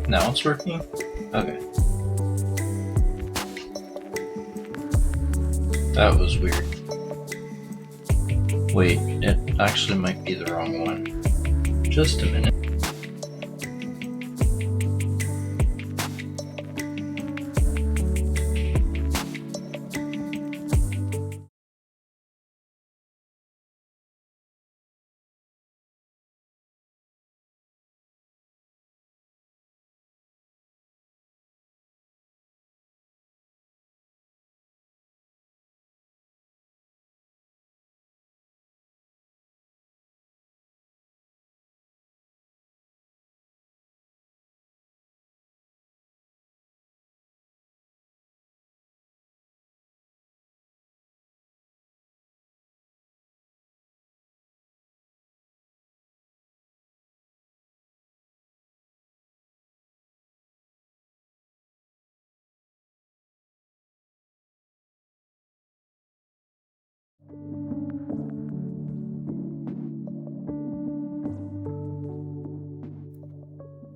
Now it's working? Okay. That was weird. Wait, it actually might be the wrong one. Just a minute.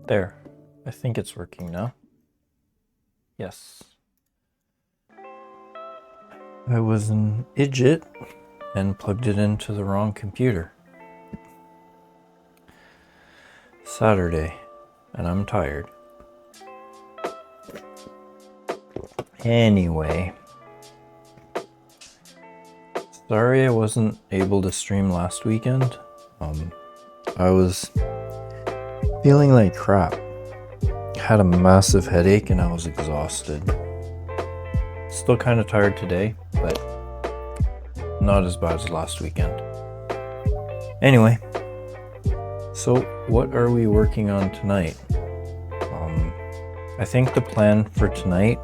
There. I think it's working now. Yes. I was an idiot and plugged it into the wrong computer. Saturday, and I'm tired. Anyway, sorry I wasn't able to stream last weekend. I was feeling like crap. Had a massive headache and I was exhausted. Still kind of tired today, but not as bad as last weekend. Anyway, so what are we working on tonight? I think the plan for tonight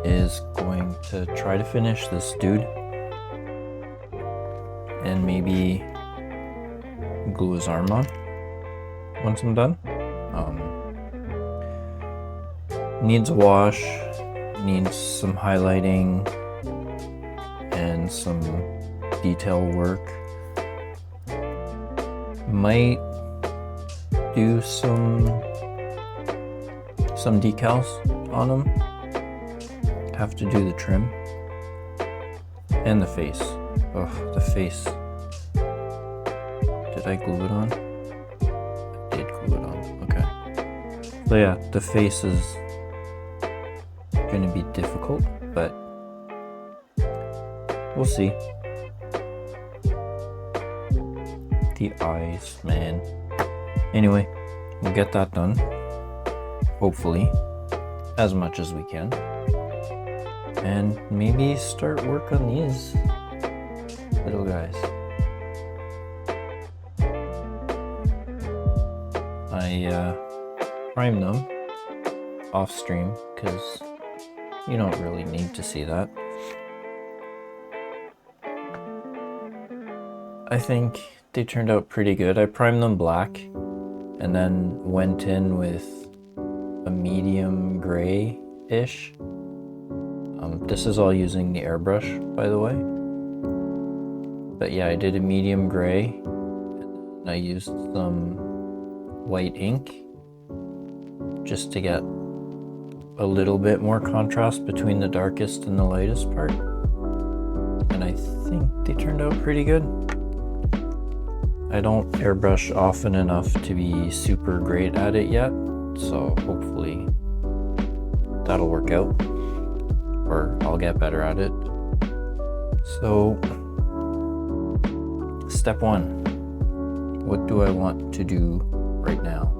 is going to try to finish this dude and maybe glue his arm on once I'm done. Needs a wash, needs some highlighting and some detail work. Might do some decals on him. Have to do the trim and the face. Oh, the face. Did I glue it on? I did glue it on. Okay. So yeah, the face is going to be difficult, but we'll see. The eyes, man. Anyway, we'll get that done. Hopefully, as much as we can. And maybe start work on these little guys. I primed them off stream because you don't really need to see that. I think they turned out pretty good. I primed them black and then went in with a medium gray-ish. This is all using the airbrush, by the way. But yeah, I did a medium gray. I used some white ink just to get a little bit more contrast between the darkest and the lightest part. And I think they turned out pretty good. I don't airbrush often enough to be super great at it yet, so hopefully that'll work out, or I'll get better at it. So, step one. What do I want to do right now?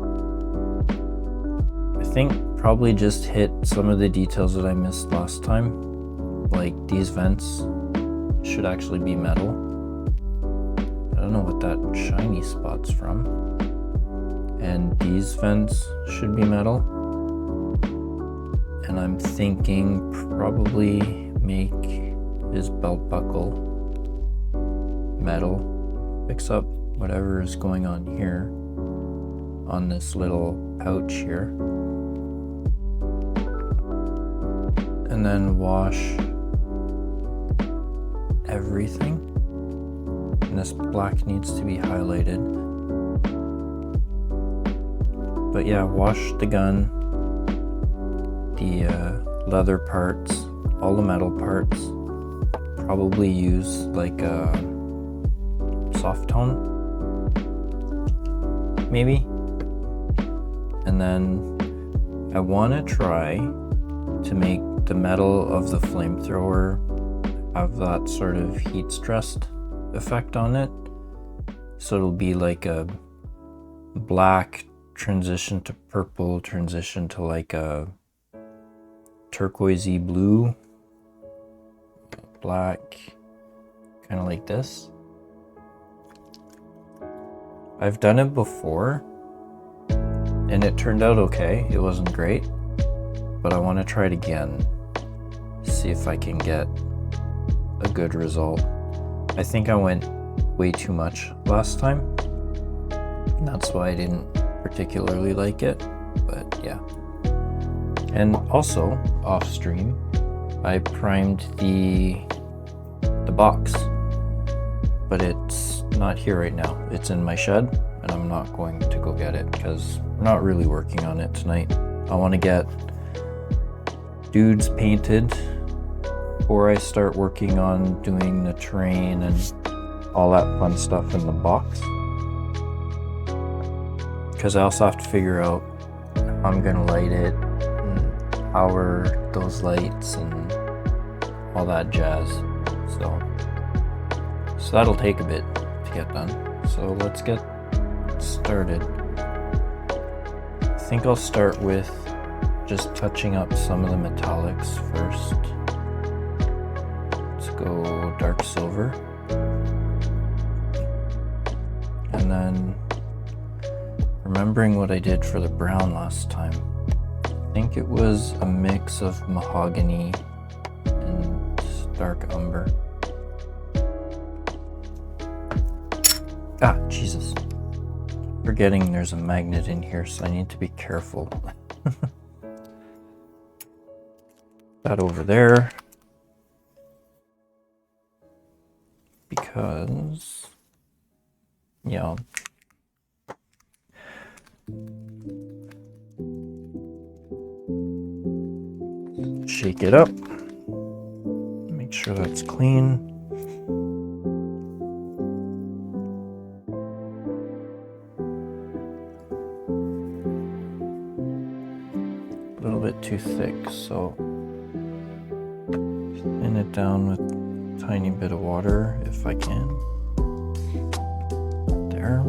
I think probably just hit some of the details that I missed last time. Like these vents should actually be metal. I don't know what that shiny spot's from. And these vents should be metal. And I'm thinking probably make his belt buckle metal. Fix up whatever is going on here on this little pouch here. And then wash everything. And this black needs to be highlighted. But yeah, wash the gun, the leather parts, all the metal parts. Probably use like a soft tone, maybe. And then I want to try to make the metal of the flamethrower have that sort of heat stressed effect on it. So it'll be like a black transition to purple, transition to like a turquoisey blue, black, kind of like this. I've done it before and it turned out okay. It wasn't great, but I want to try it again, see if I can get a good result. I think I went way too much last time, and that's why I didn't particularly like it, but yeah. And also, off stream, I primed the box, but it's not here right now. It's in my shed, and I'm not going to go get it because we're not really working on it tonight. I want to get dudes painted before I start working on doing the terrain and all that fun stuff in the box. Because I also have to figure out how I'm gonna light it and power those lights and all that jazz. So that'll take a bit to get done. So let's get started. I think I'll start with just touching up some of the metallics first. Let's go dark silver. And then remembering what I did for the brown last time. I think it was a mix of mahogany and dark umber. Ah, Jesus. Forgetting there's a magnet in here, so I need to be careful. That over there. Because, yeah. Shake it up. Make sure that's clean. A little bit too thick, so thin it down with a tiny bit of water if I can. There.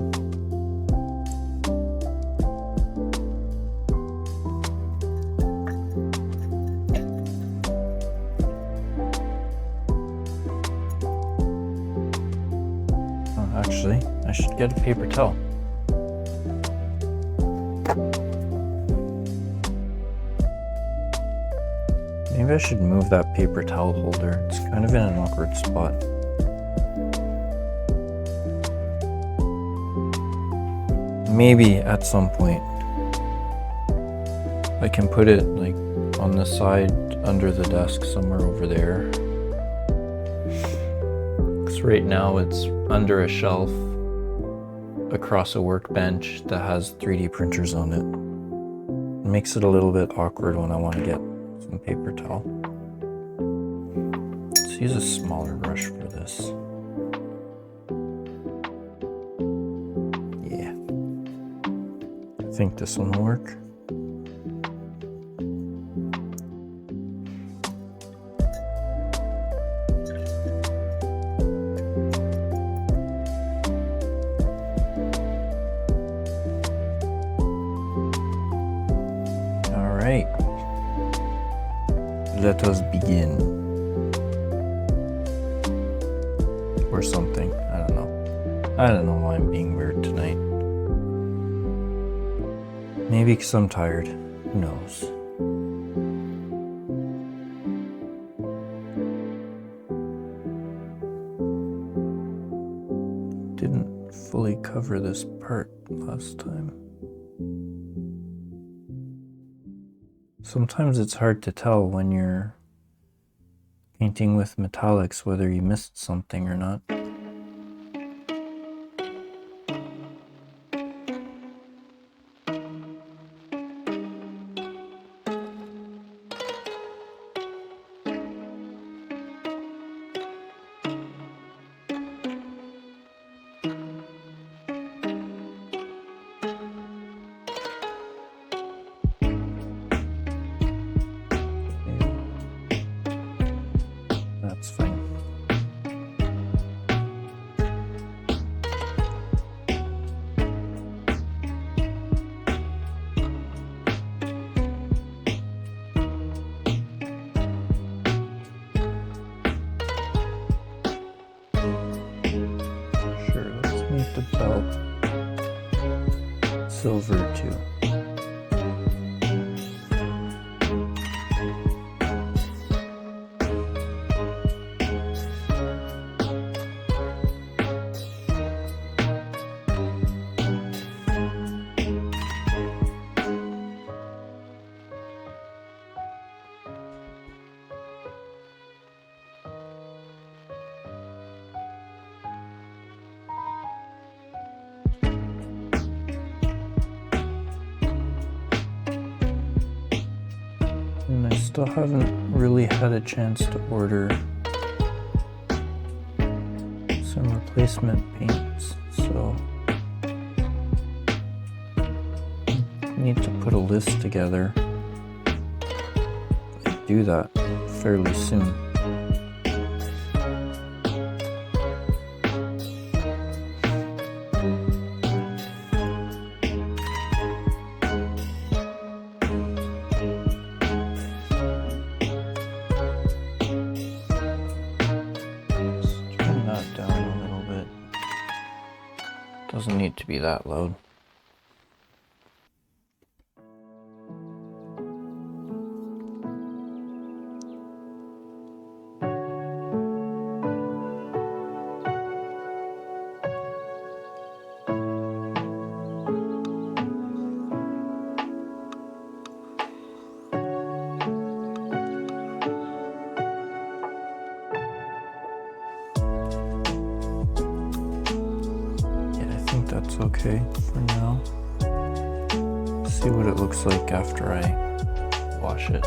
Actually, I should get a paper towel. Maybe I should move that paper towel holder. It's kind of in an awkward spot. Maybe at some point I can put it like on the side under the desk somewhere over there. Because right now it's under a shelf across a workbench that has 3D printers on it. It makes it a little bit awkward when I want to get some paper towel. Let's use a smaller brush for this. Yeah. I think this one will work. Let us begin. Or something. I don't know. I don't know why I'm being weird tonight. Maybe because I'm tired. Who knows? Didn't fully cover this part last time. Sometimes it's hard to tell when you're painting with metallics whether you missed something or not. Paint the belt silver too. And I still haven't really had a chance to order some replacement paints, so I need to put a list together and do that fairly soon. Doesn't need to be that loud. That's okay for now. See what it looks like after I wash it.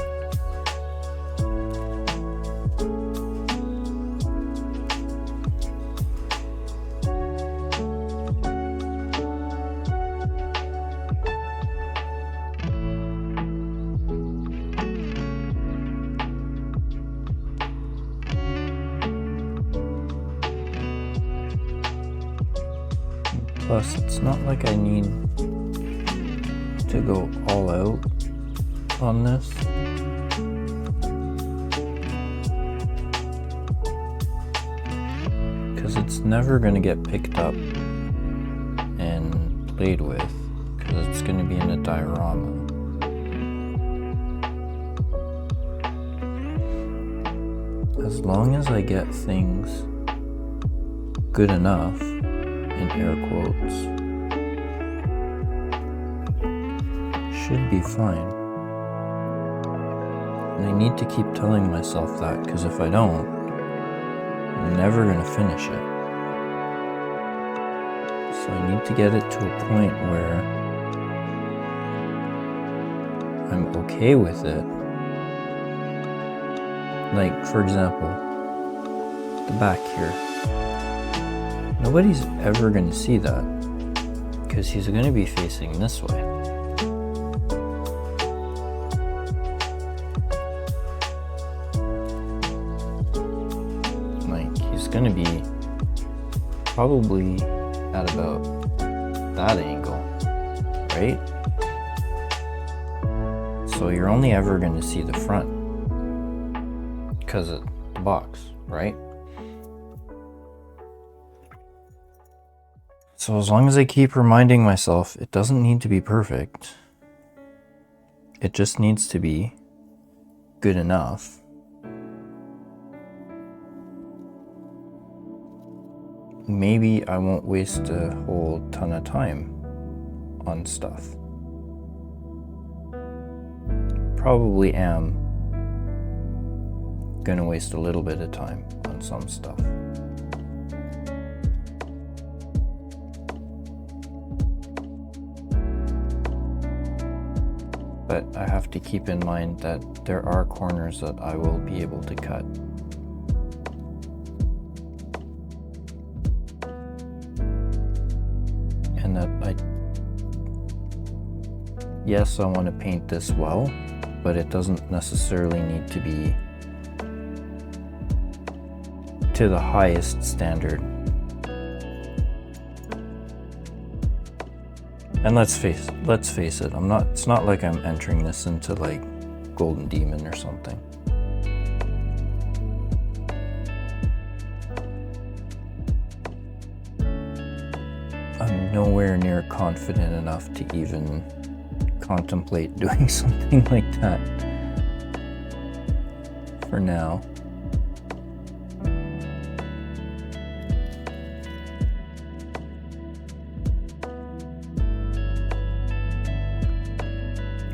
Plus, it's not like I need to go all out on this. Because it's never going to get picked up and played with, because it's going to be in a diorama. As long as I get things good enough, in air quotes, should be fine. And I need to keep telling myself that, because if I don't, I'm never going to finish it. So I need to get it to a point where I'm okay with it. Like, for example, the back here. Nobody's ever going to see that, because he's going to be facing this way. Like, he's going to be probably at about that angle, right? So you're only ever going to see the front because of the box, right? So as long as I keep reminding myself it doesn't need to be perfect, it just needs to be good enough, maybe I won't waste a whole ton of time on stuff. Probably am gonna waste a little bit of time on some stuff. But I have to keep in mind that there are corners that I will be able to cut. And that yes, I want to paint this well, but it doesn't necessarily need to be to the highest standard. And let's face it, it's not like I'm entering this into like Golden Demon or something. I'm nowhere near confident enough to even contemplate doing something like that for now.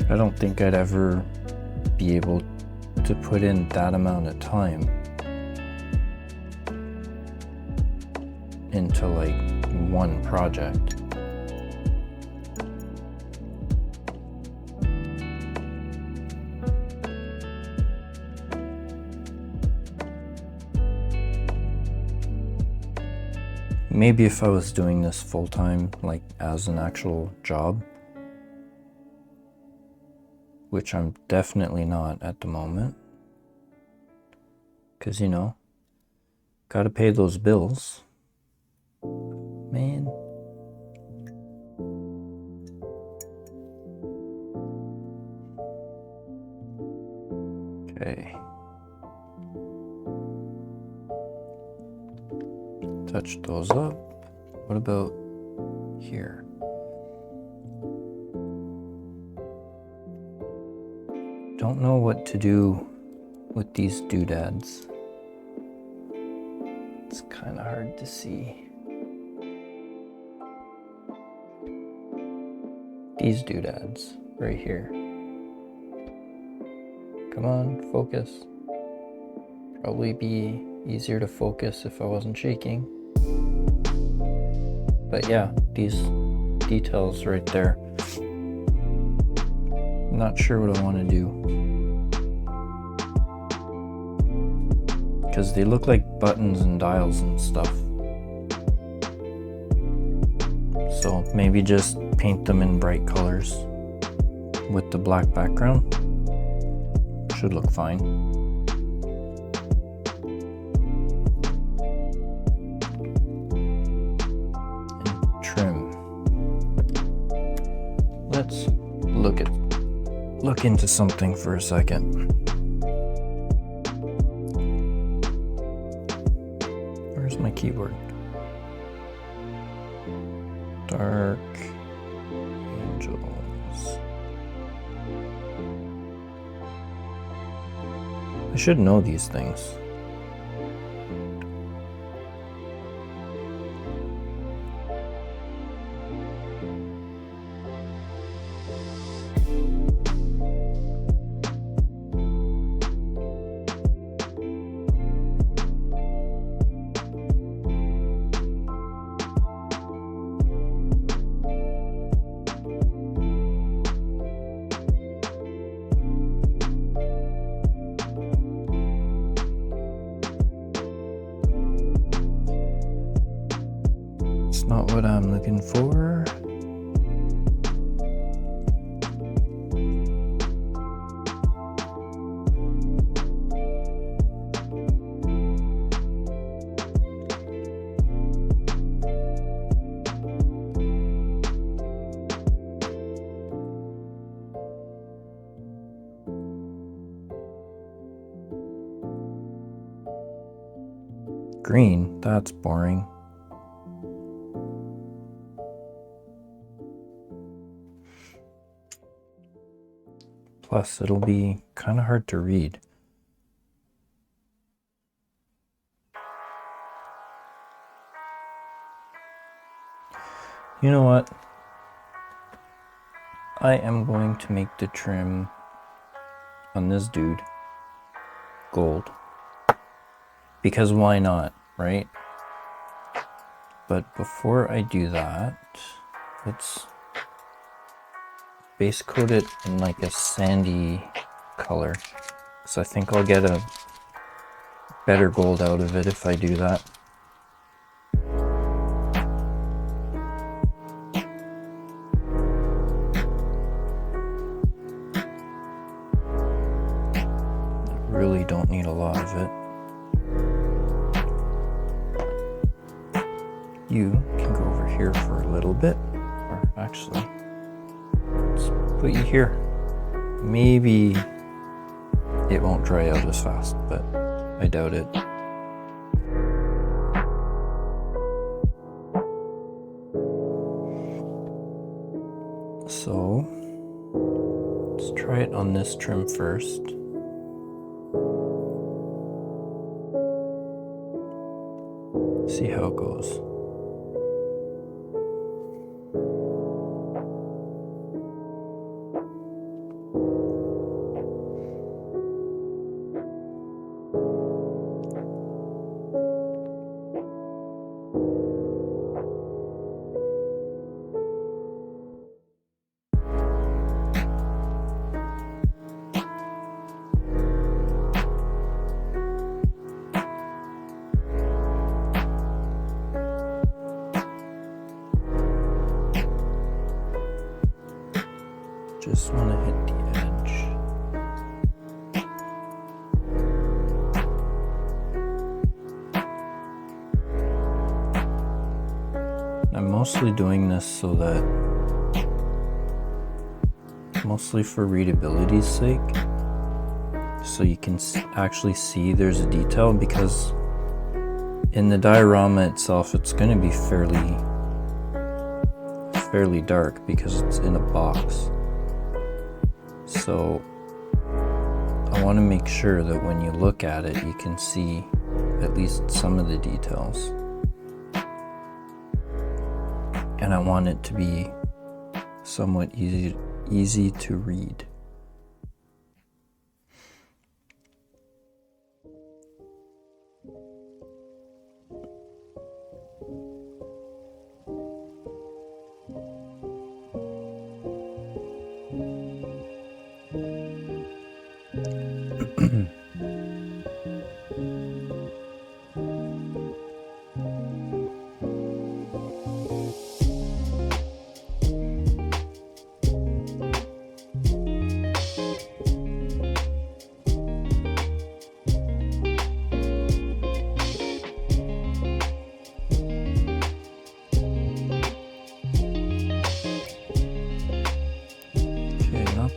I don't think I'd ever be able to put in that amount of time into like one project. Maybe if I was doing this full time, like as an actual job, which I'm definitely not at the moment, because, you know, gotta pay those bills, man. Okay. Touch those up. What about here? Don't know what to do with these doodads. It's kind of hard to see. These doodads right here. Come on, focus. Probably be easier to focus if I wasn't shaking. But yeah, these details right there. I'm not sure what I want to do, because they look like buttons and dials and stuff. So maybe just paint them in bright colors with the black background. Should look fine. And trim. Let's look into something for a second. Where's my keyboard? Dark Angels. I should know these things. Not what I'm looking for. Green, that's boring. Plus, it'll be kind of hard to read. You know what? I am going to make the trim on this dude gold. Because why not, right? But before I do that, let's base coat it in like a sandy color, so I think I'll get a better gold out of it if I do that. I really don't need a lot of it. You can go over here for a little bit, or actually, let's put you here. Maybe it won't dry out as fast, but I doubt it. So let's try it on this trim first. See how it goes. Just want to hit the edge. I'm mostly doing this so that, mostly for readability's sake, so you can actually see there's a detail, because in the diorama itself it's going to be fairly dark because it's in a box. So I want to make sure that when you look at it, you can see at least some of the details. And I want it to be somewhat easy to read.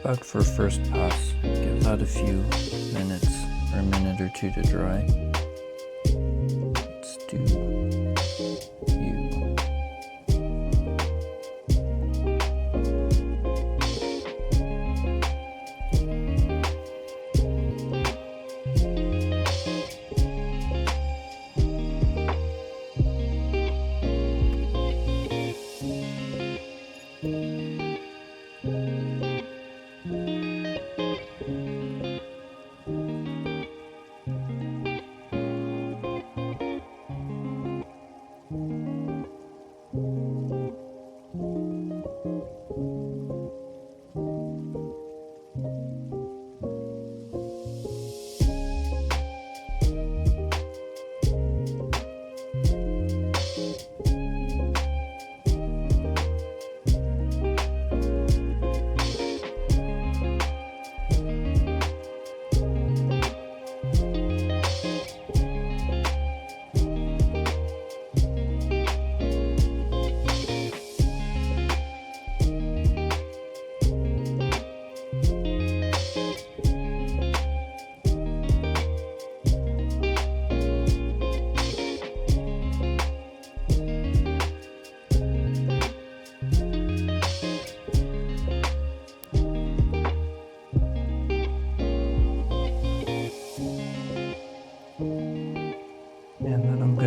Back for first pass. Give that a few minutes, or a minute or two to dry. Let's do you.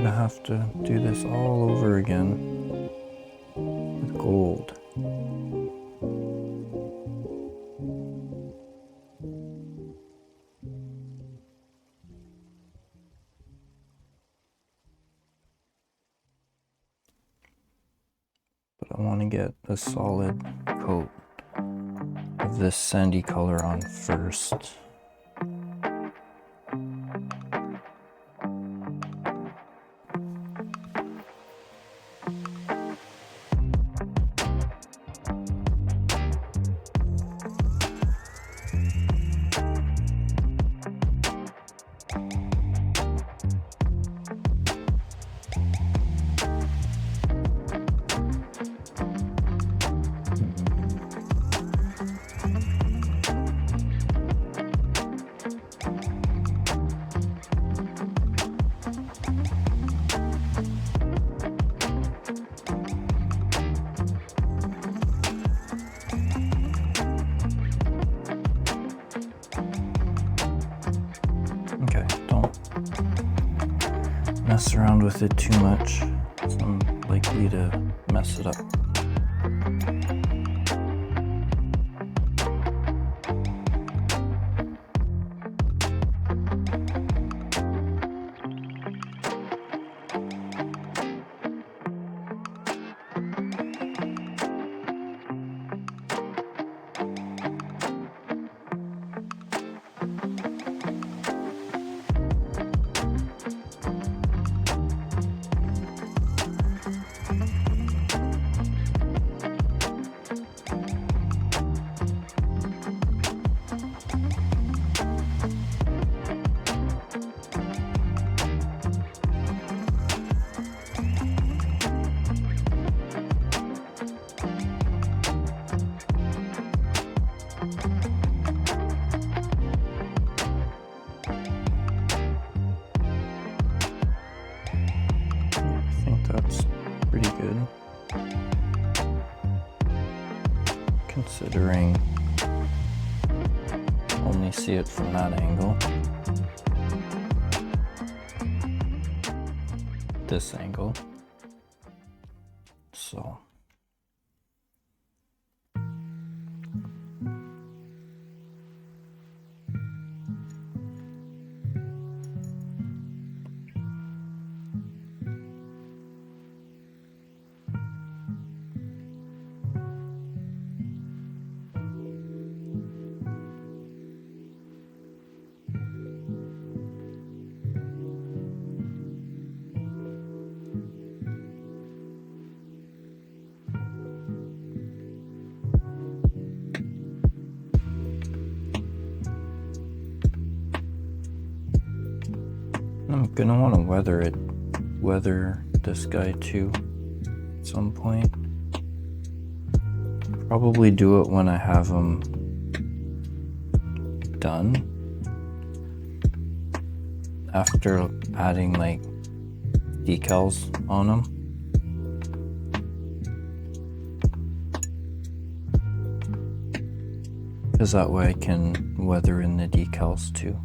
Have to do this all over again with gold. But I want to get a solid coat of this sandy color on first. mess around with it too much, so I'm likely to mess it up. That's pretty good, considering only see it from that angle. This angle. So I'm gonna want to weather this guy too at some point. Probably do it when I have him done, after adding like decals on them. Because that way I can weather in the decals too.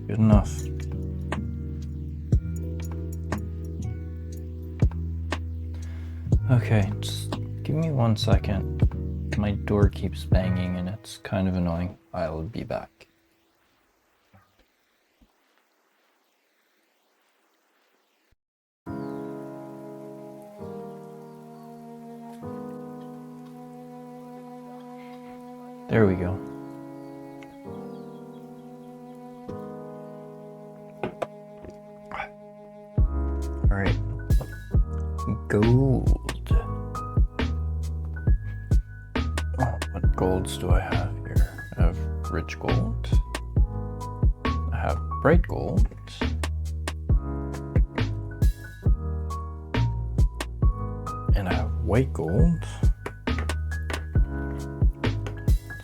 Good enough. Okay, just give me 1 second. My door keeps banging and it's kind of annoying. I'll be back. There we go. All right, gold. Oh, what golds do I have here? I have rich gold. I have bright gold. And I have white gold.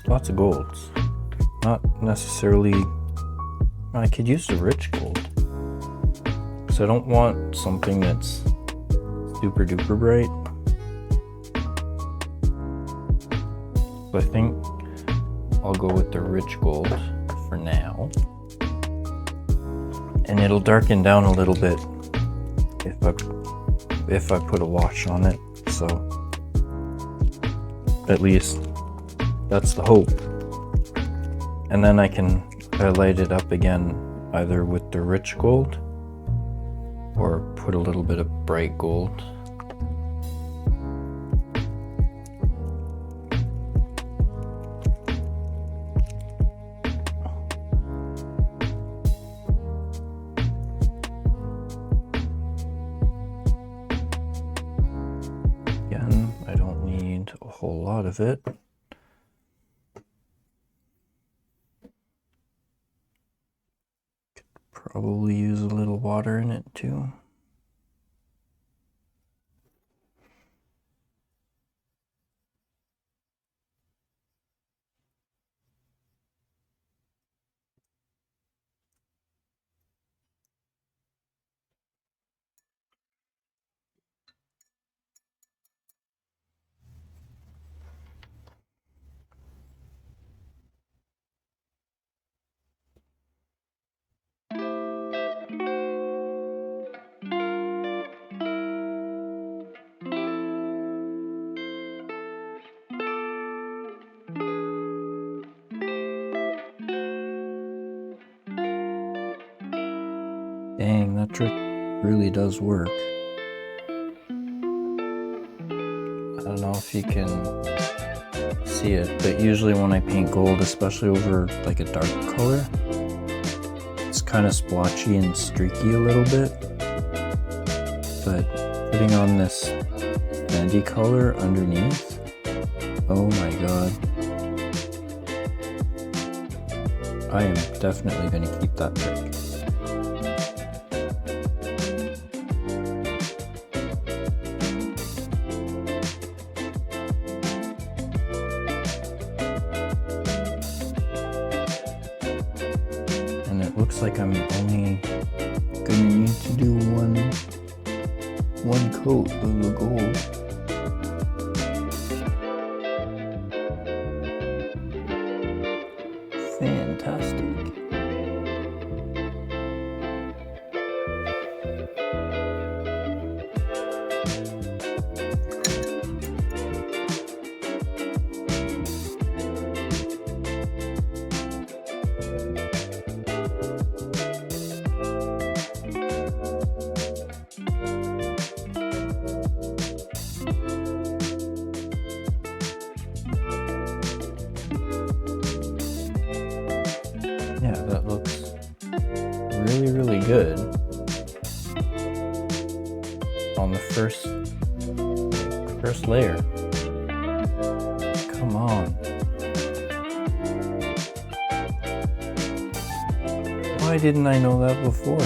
Lots of golds. Not necessarily. I could use the rich gold. So I don't want something that's super duper bright. So I think I'll go with the rich gold for now. And it'll darken down a little bit if I put a wash on it. So at least that's the hope. And then I can light it up again either with the rich gold or put a little bit of bright gold. Again, I don't need a whole lot of it. probably use a little water in it too. Dang, that trick really does work. I don't know if you can see it, but usually when I paint gold, especially over like a dark color, it's kind of splotchy and streaky a little bit. But putting on this sandy color underneath, oh my god. I am definitely going to keep that trick. And it looks like I'm only gonna need to do one coat of the gold. Fantastic. Yeah, that looks really good on the first layer. Come on. Why didn't I know that before?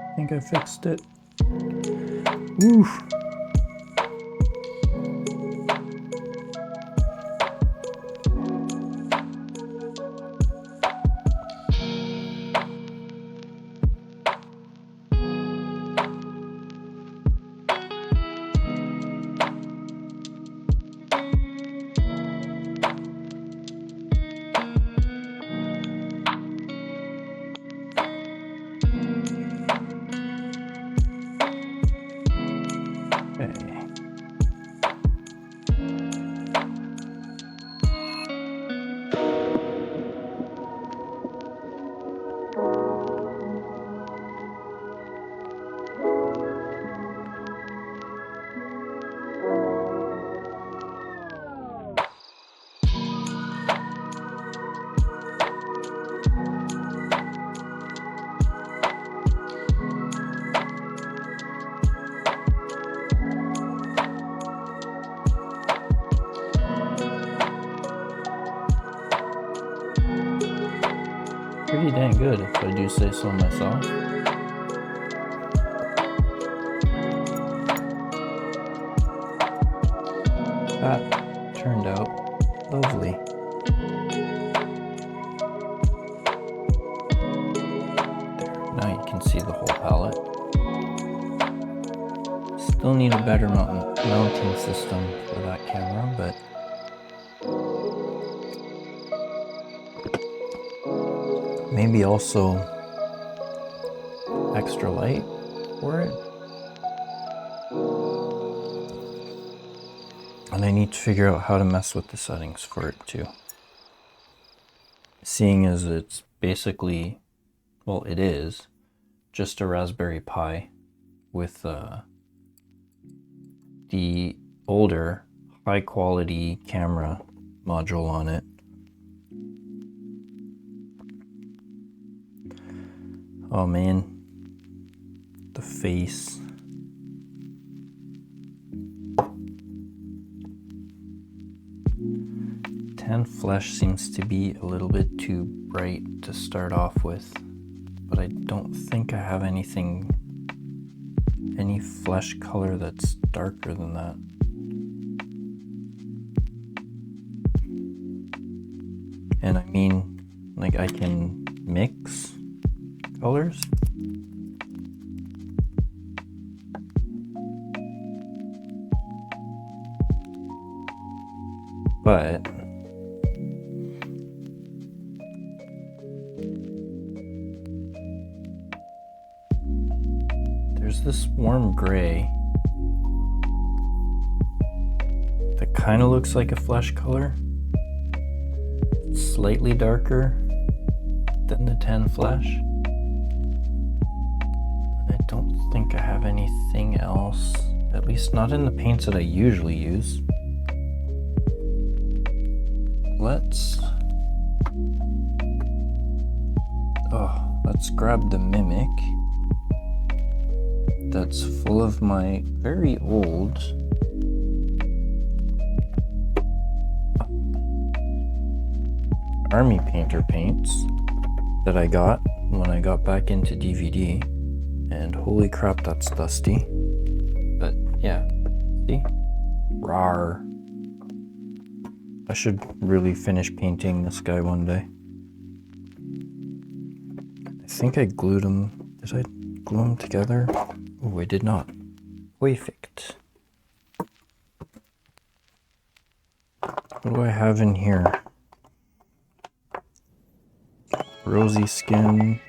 I think I fixed it. Oof. Okay. Pretty dang good, if I do say so myself. That turned out lovely. can see the whole palette. Still need a better mounting system for that camera, but maybe also extra light for it. And I need to figure out how to mess with the settings for it too. Seeing as it's basically, well, it is just a Raspberry Pi with the older high quality camera module on it. Oh man, the face. Tan flesh seems to be a little bit too bright to start off with, but I don't think I have any flesh color that's darker than that. And I mean, like, I can mix colors. But there's this warm gray that kind of looks like a flesh color. It's slightly darker than the tan flesh. I don't think I have anything else, at least not in the paints that I usually use. Let's grab the Mimic that's full of my very old Army Painter paints that I got when I got back into DVD, and holy crap, that's dusty. But yeah, see? Rawr. I should really finish painting this guy one day. I think I glued them. Did I glue them together? Oh, I did not. Perfect. What do I have in here? Rosy skin.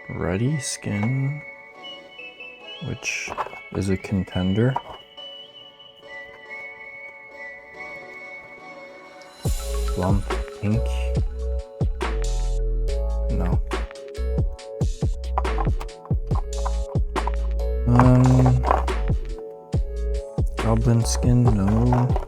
Ruddy skin, which is a contender. Plum pink. No. Goblin skin, no.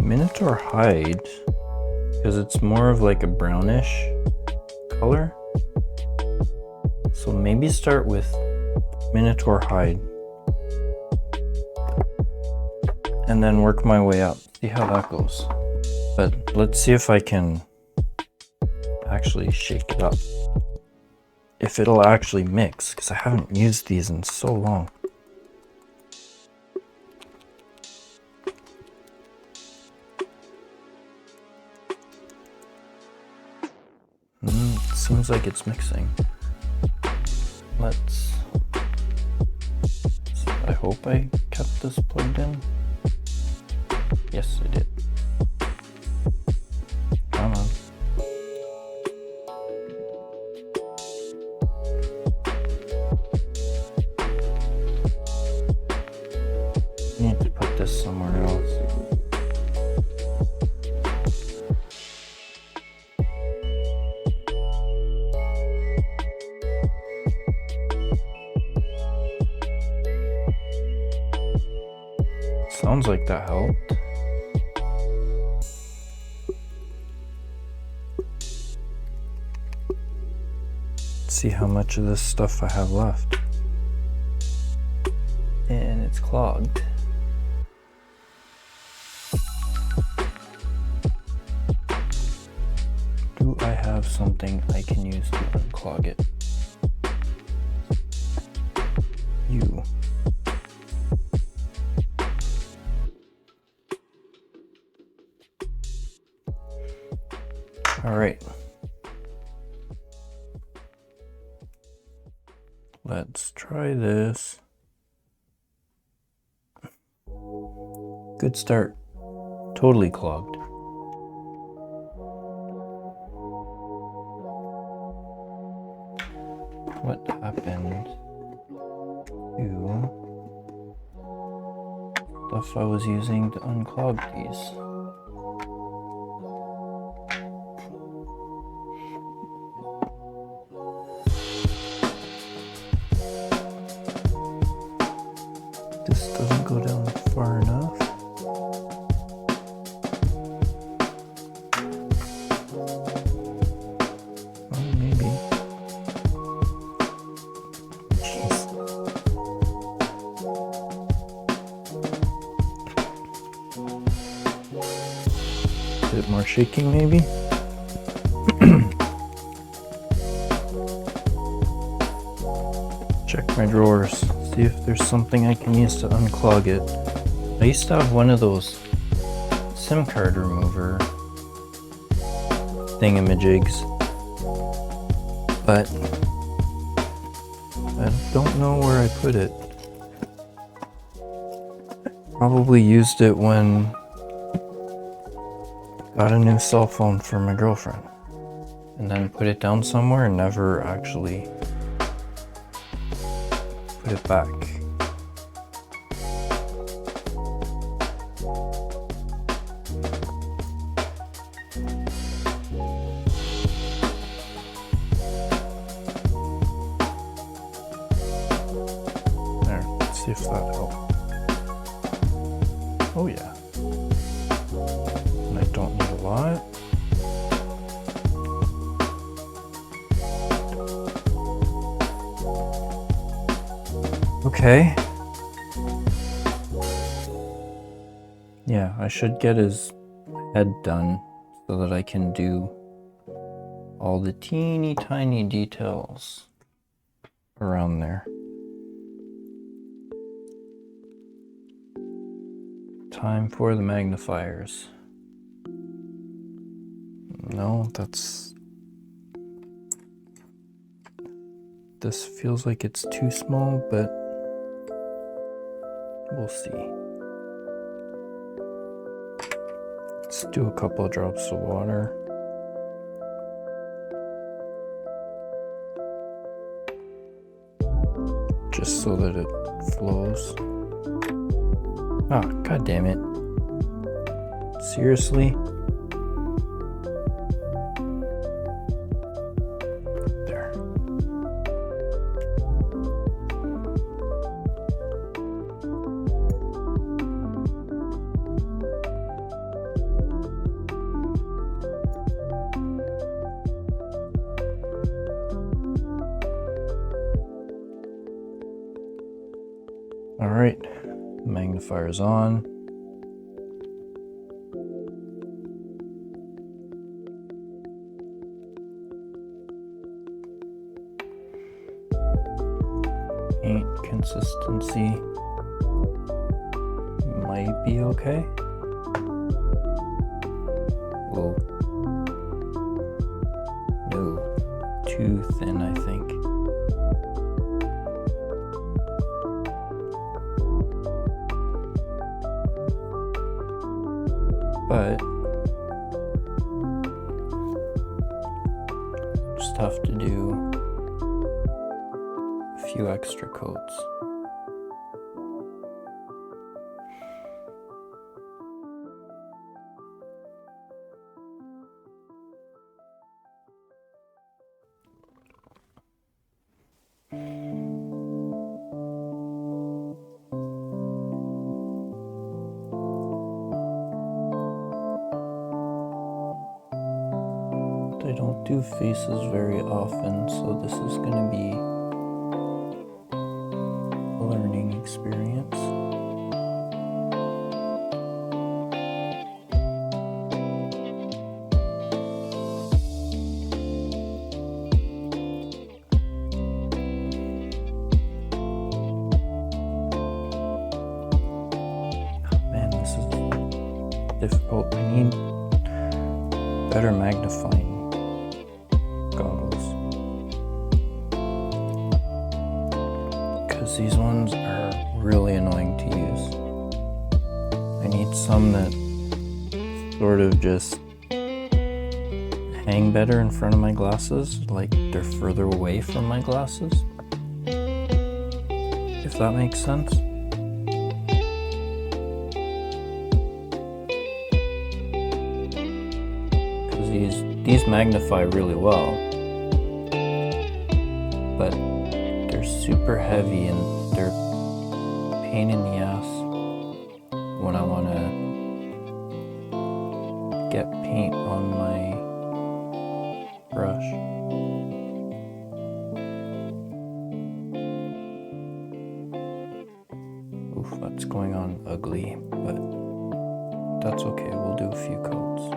Minotaur hide, because it's more of like a brownish color. So maybe start with Minotaur hide and then work my way up. See how that goes. But let's see if I can actually shake it up. If it'll actually mix, because I haven't used these in so long. Seems like it's mixing. I hope I kept this plugged in. Yes, I did. Come on. Need to put this somewhere else. Sounds like that helped. Let's see how much of this stuff I have left. And it's clogged. Do I have something I can use to unclog it? U. All right. Let's try this. Good start. Totally clogged. What happened to stuff I was using to unclog these? This doesn't go down far enough. Oh, maybe. Jeez. A bit more shaking, maybe? Check my drawers. See if there's something I can use to unclog it. I used to have one of those SIM card remover thingamajigs, but I don't know where I put it. Probably used it when I got a new cell phone for my girlfriend, and then put it down somewhere and never actually put it back. There, let's see if that helps. Oh yeah. And I don't need a lot. Okay. Yeah, I should get his head done so that I can do all the teeny tiny details around there. Time for the magnifiers. No, this feels like it's too small, but we'll see. Let's do a couple of drops of water. Just so that it flows. Ah, god damn it. Seriously? There. All right, magnifier's on. Paint consistency might be okay. Whoa. No, too thin, I think. But just have to do a few extra coats. I don't do faces very often, so this is going to be a learning experience. better magnifying goggles. Because these ones are really annoying to use. I need some that sort of just hang better in front of my glasses, like they're further away from my glasses. If that makes sense. These magnify really well, but they're super heavy and they're a pain in the ass when I want to get paint on my brush. Oof, that's going on ugly, but that's okay. We'll do a few coats.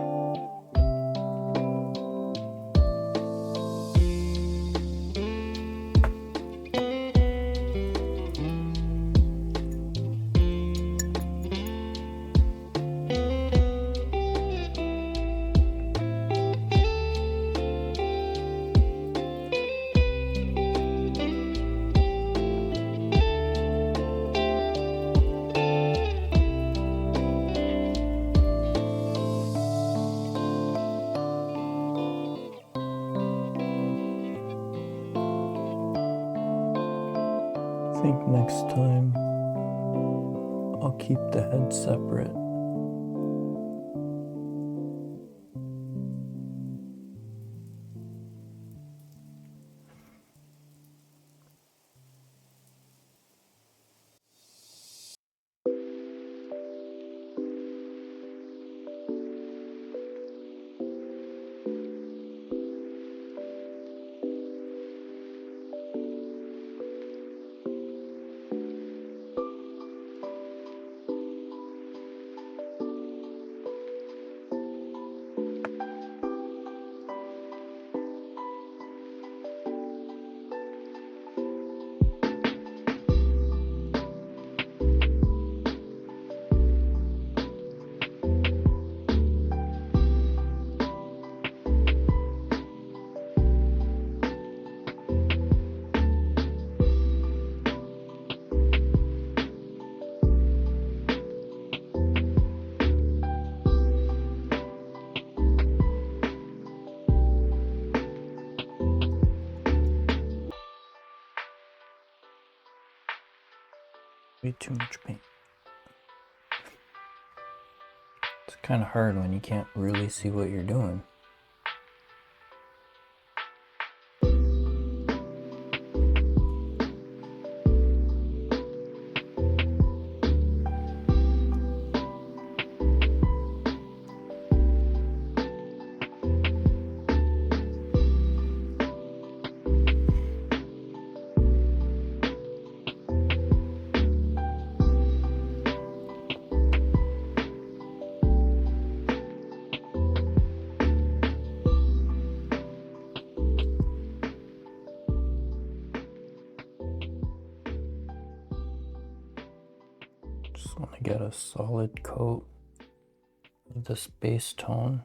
I think next time I'll keep the head separate. Way too much paint. It's kind of hard when you can't really see what you're doing. Just want to get a solid coat of this base tone.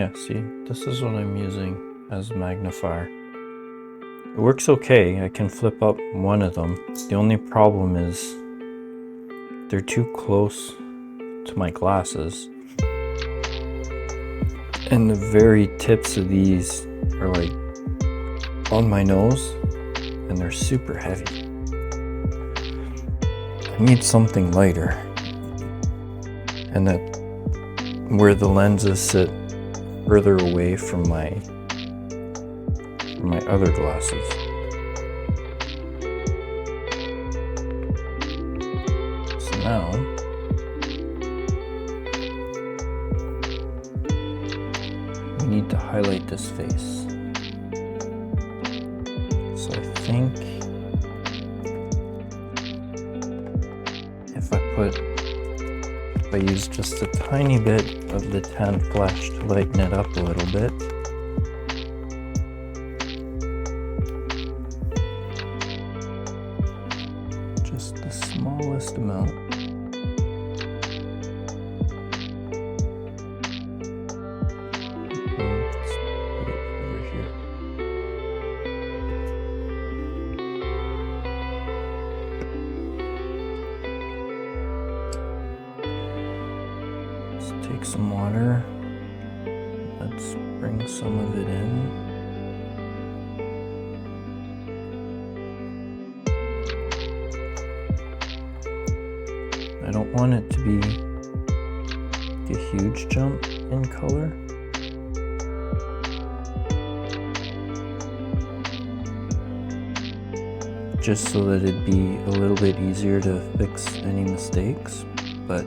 Yeah, see, this is what I'm using as a magnifier. It works okay. I can flip up one of them. The only problem is they're too close to my glasses. And the very tips of these are like on my nose and they're super heavy. I need something lighter. And that where the lenses sit further away from my other glasses. So now we need to highlight this face. So I think if I use just a tiny bit of the tan flesh to lighten it up a little bit. Just the smallest amount. Let's put it over here. Let's take some water. Let's bring some of it in. I don't want it to be a huge jump in color. Just so that it'd be a little bit easier to fix any mistakes, but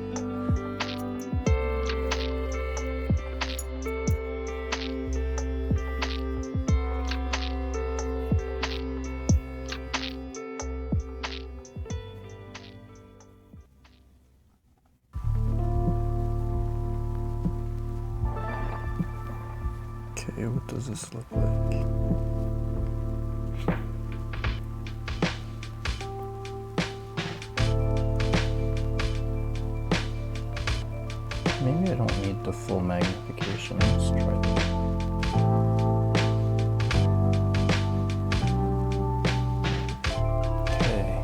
okay, what does this look like? Maybe I don't need the full magnification. Let's try that. Okay.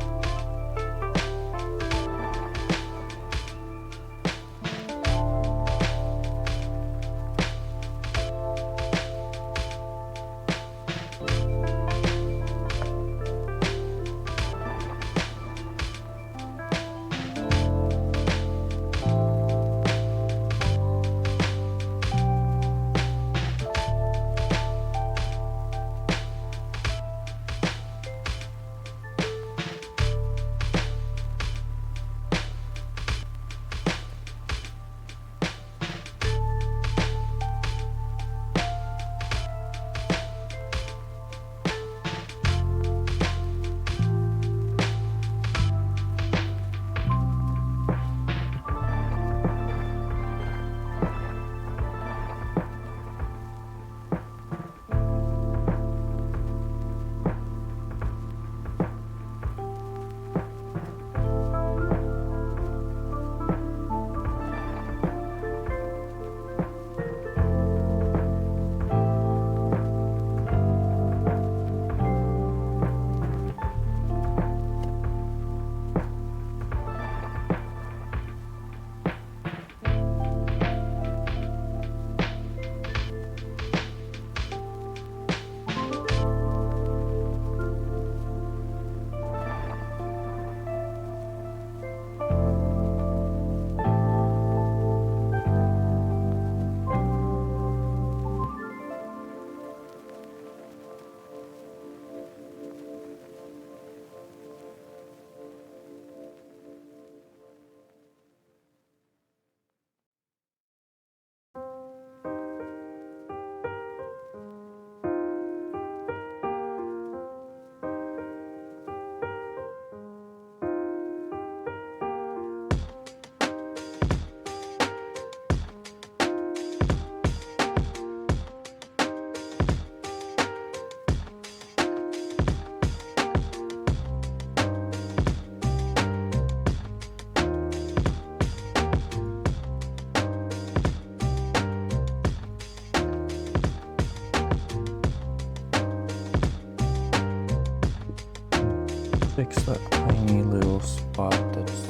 fix that tiny little spot that's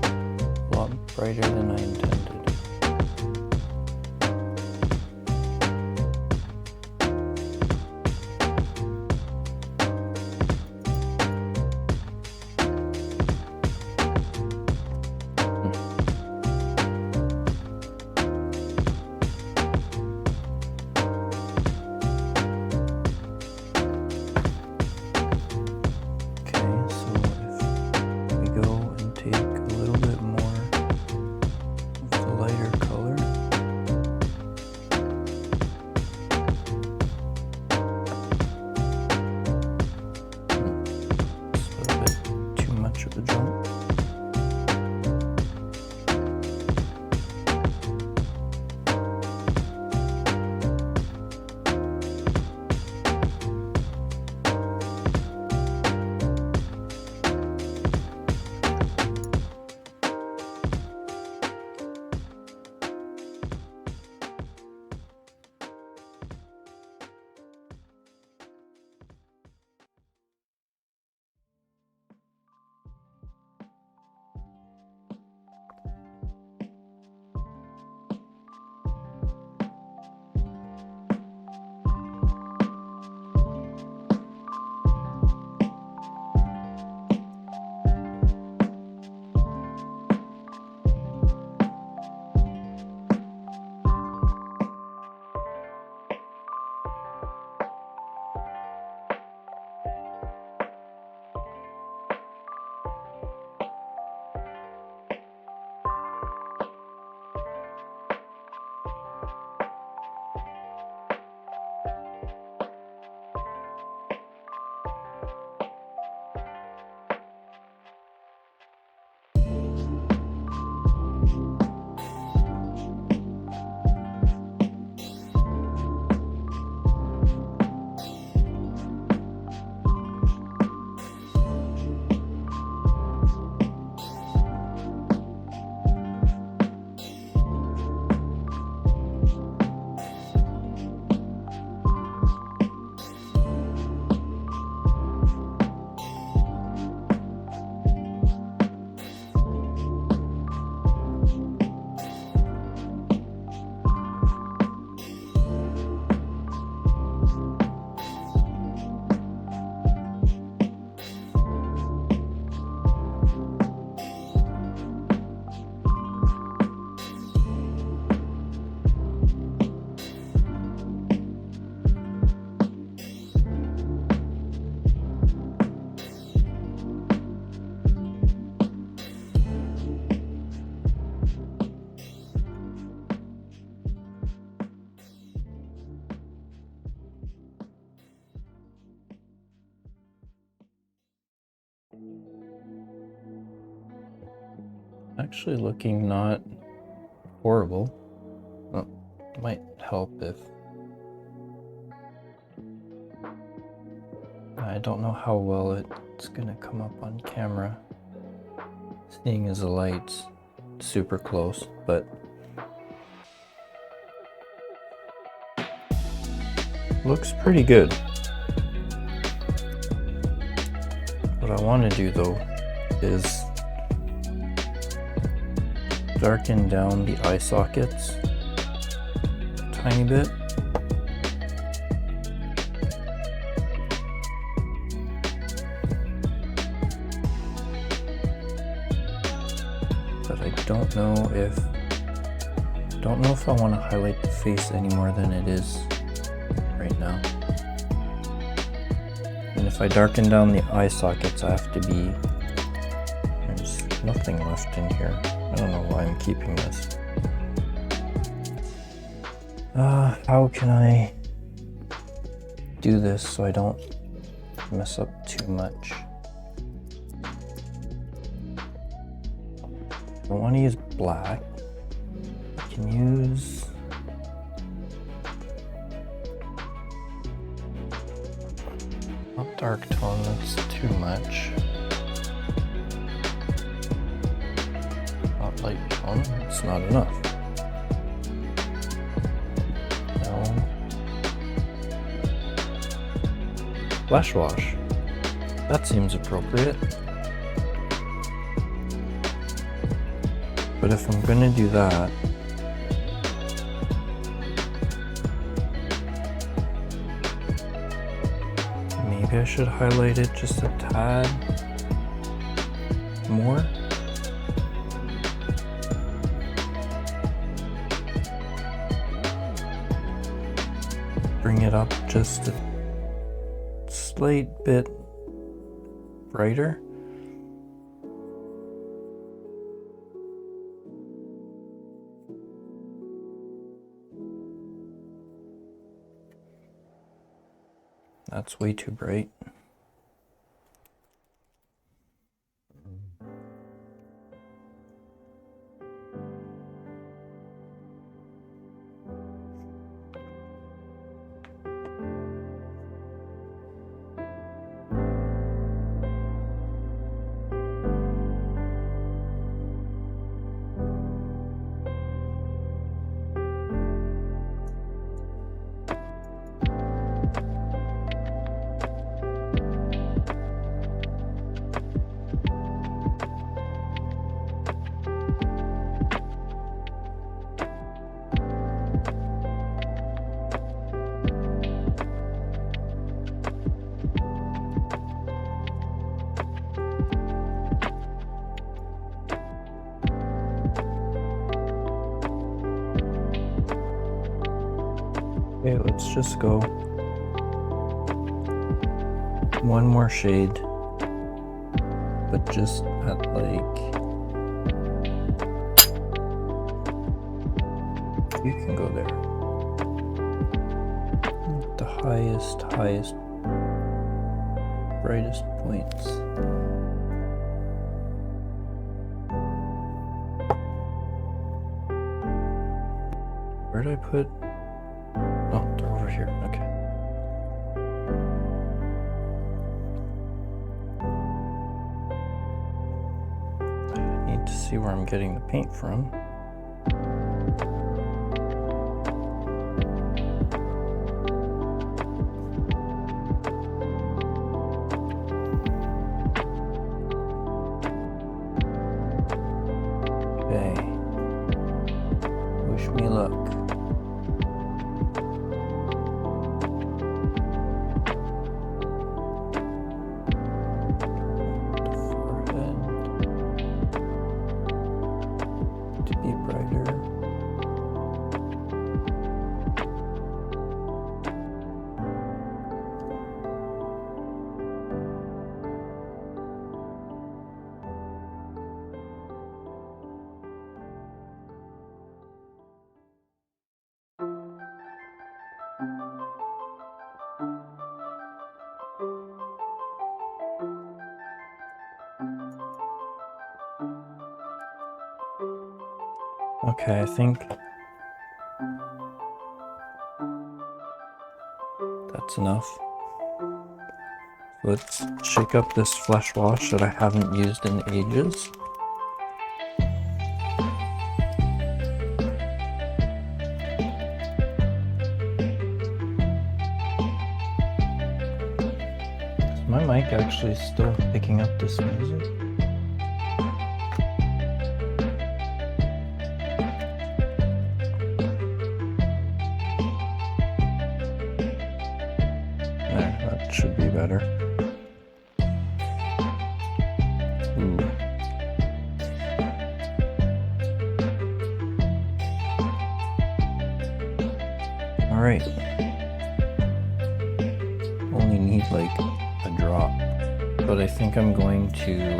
a lot brighter than I intended. Actually looking not horrible. Well, might help if... I don't know how well it's gonna come up on camera, seeing as the light's super close, but looks pretty good. What I want to do though is darken down the eye sockets a tiny bit. But I don't know if I want to highlight the face any more than it is right now. And if I darken down the eye sockets, I have to be... There's nothing left in here. I don't know why I'm keeping this. How can I do this so I don't mess up too much? I don't want to use black. I can use... not dark tone, that's too much. Not light tone, it's not enough. No. Flash wash. That seems appropriate. But if I'm gonna do that, maybe I should highlight it just a tad more. Bring it up just a slight bit brighter. That's way too bright. Okay, let's just go one more shade, but just at like, you can go there. The highest, brightest points. Where did I put? Oh, they're over here. Okay. I need to see where I'm getting the paint from. Okay. Wish me luck. Okay, I think that's enough. Let's shake up this flesh wash that I haven't used in ages. Is my mic actually still picking up this music? Should be better. Ooh. All right. Only need like a drop, but I think I'm going to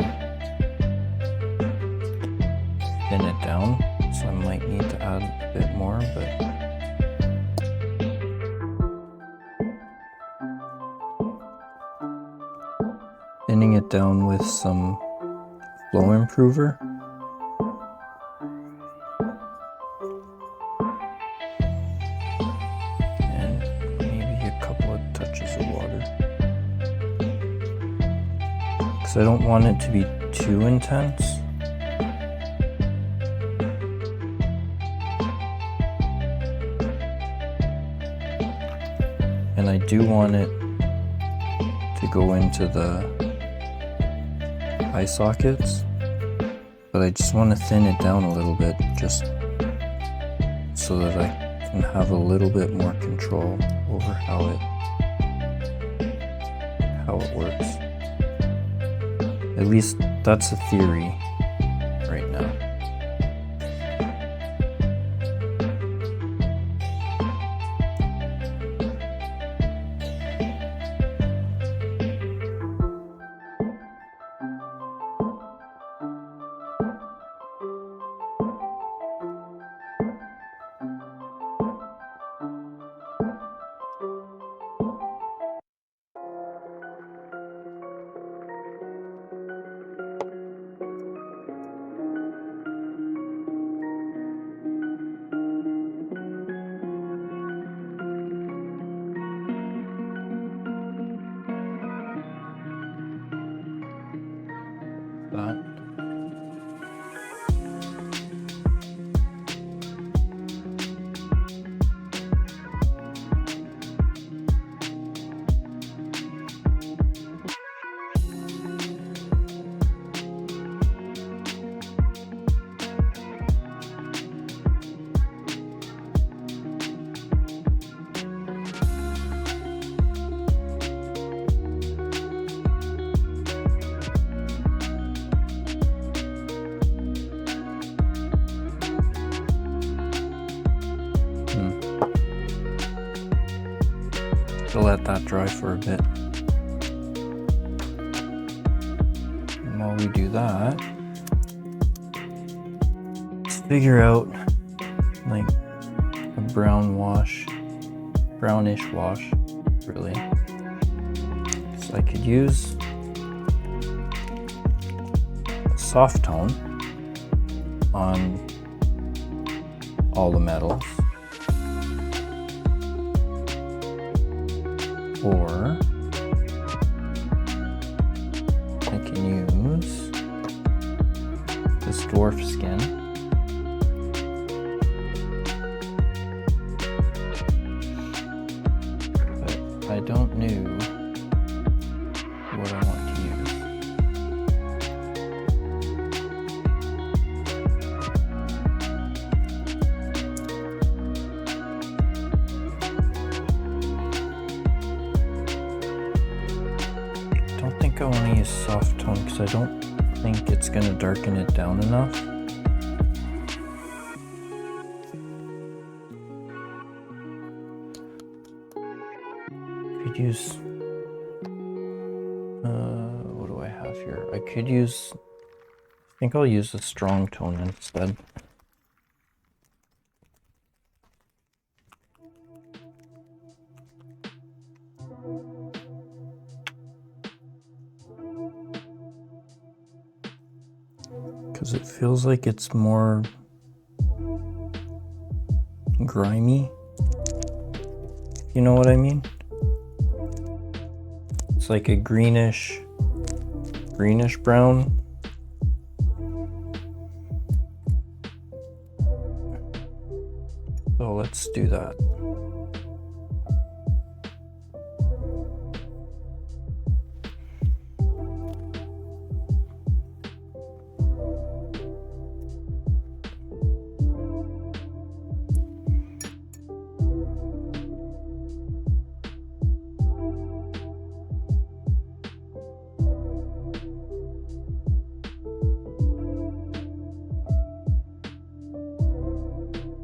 thin it down, so I might need to add a bit more, but thinning it down with some flow improver. And maybe a couple of touches of water. Because I don't want it to be too intense. And I do want it to go into the eye sockets, but I just want to thin it down a little bit just so that I can have a little bit more control over how it works. At least that's a theory right now. That. To let that dry for a bit. And while we do that, let's figure out like a brownish wash, really. So I could use a soft tone on all the metals. Or I can use this dwarf skin. But I don't know what I want to use. I think I want to use soft tone because I don't think it's going to darken it down enough. Could use what do I have here? I think I'll use a strong tone instead. Because it feels like it's more grimy. You know what I mean? It's like a greenish brown. So let's do that.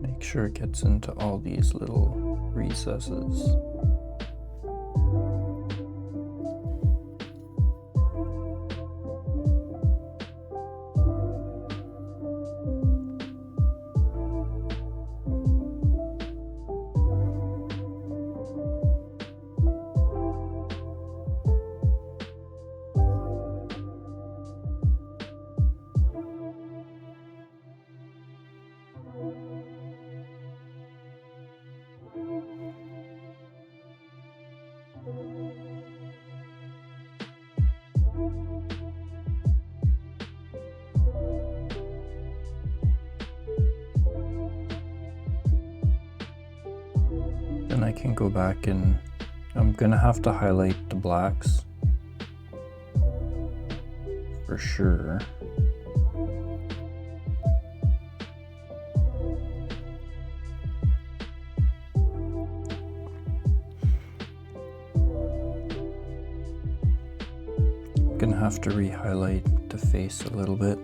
Make sure it gets into all these little recesses. Then I can go back and I'm gonna have to highlight the blacks for sure. I'm gonna have to re-highlight the face a little bit.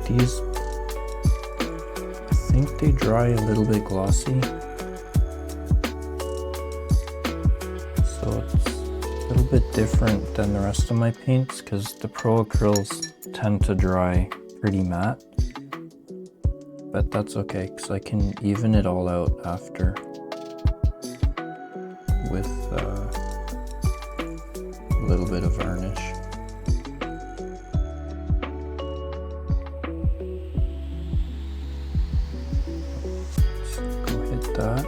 These, I think they dry a little bit glossy, so it's a little bit different than the rest of my paints because the Pro Acryls tend to dry pretty matte, but that's okay because I can even it all out after with a little bit of varnish. That.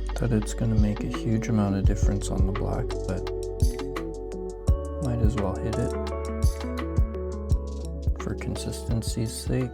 Not that it's going to make a huge amount of difference on the black, but might as well hit it for consistency's sake.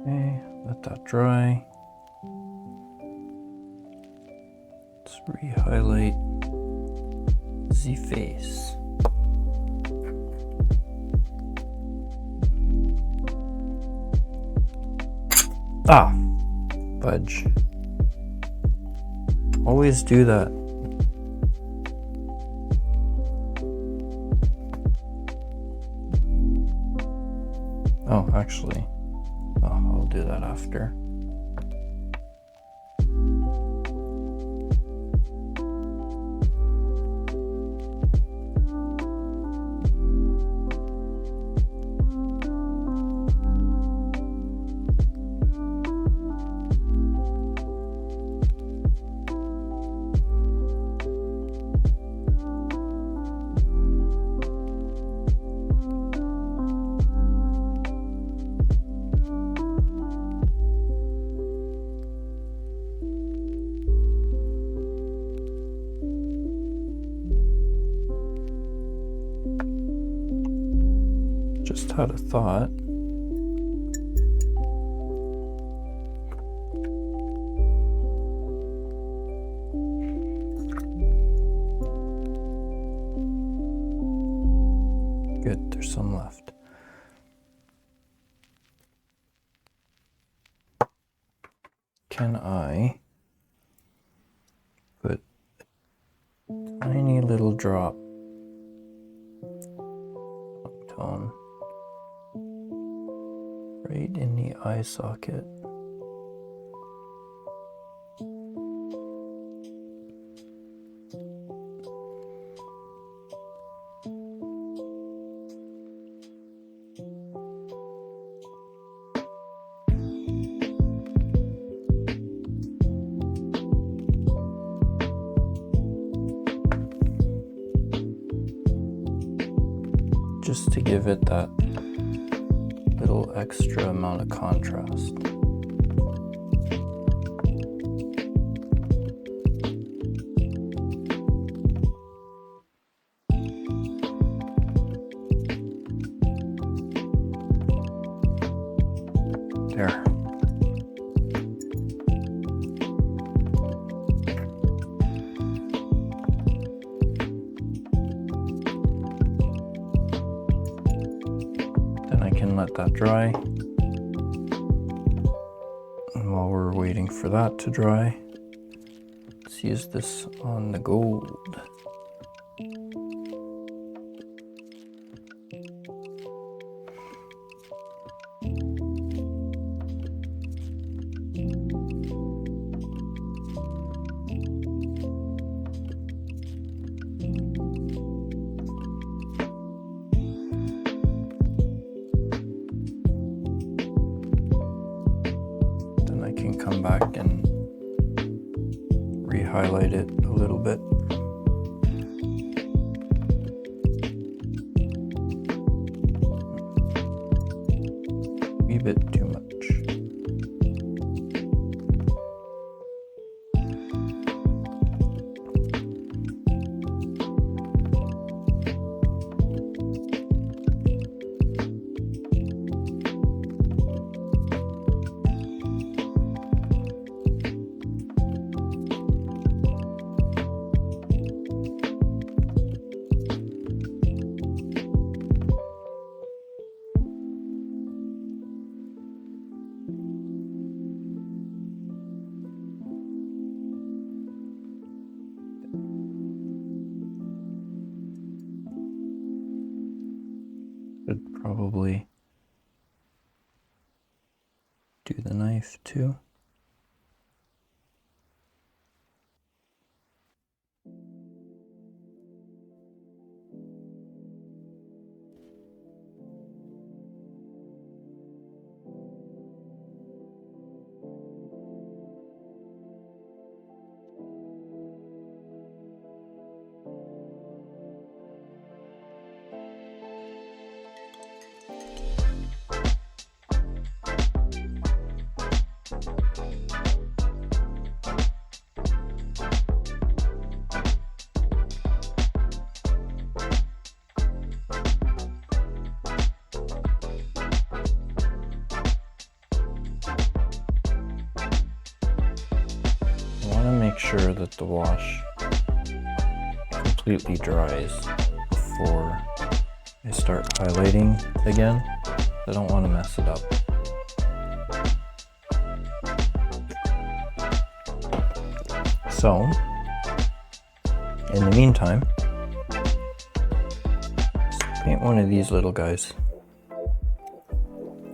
Okay, let that dry. Let's re-highlight the face. Ah, fudge. Always do that. Oh, actually. Oh, I'll do that after. Just had a thought. can I put a tiny little drop of tone right in the eye socket? Just to give it that little extra amount of contrast. There. Then I can let that dry. And while we're waiting for that to dry, let's use this on the gold. Can come back and re-highlight it a little bit. A bit too much. Should probably do the knife too. Make sure that the wash completely dries before I start highlighting again. I don't want to mess it up. So, in the meantime, let's paint one of these little guys,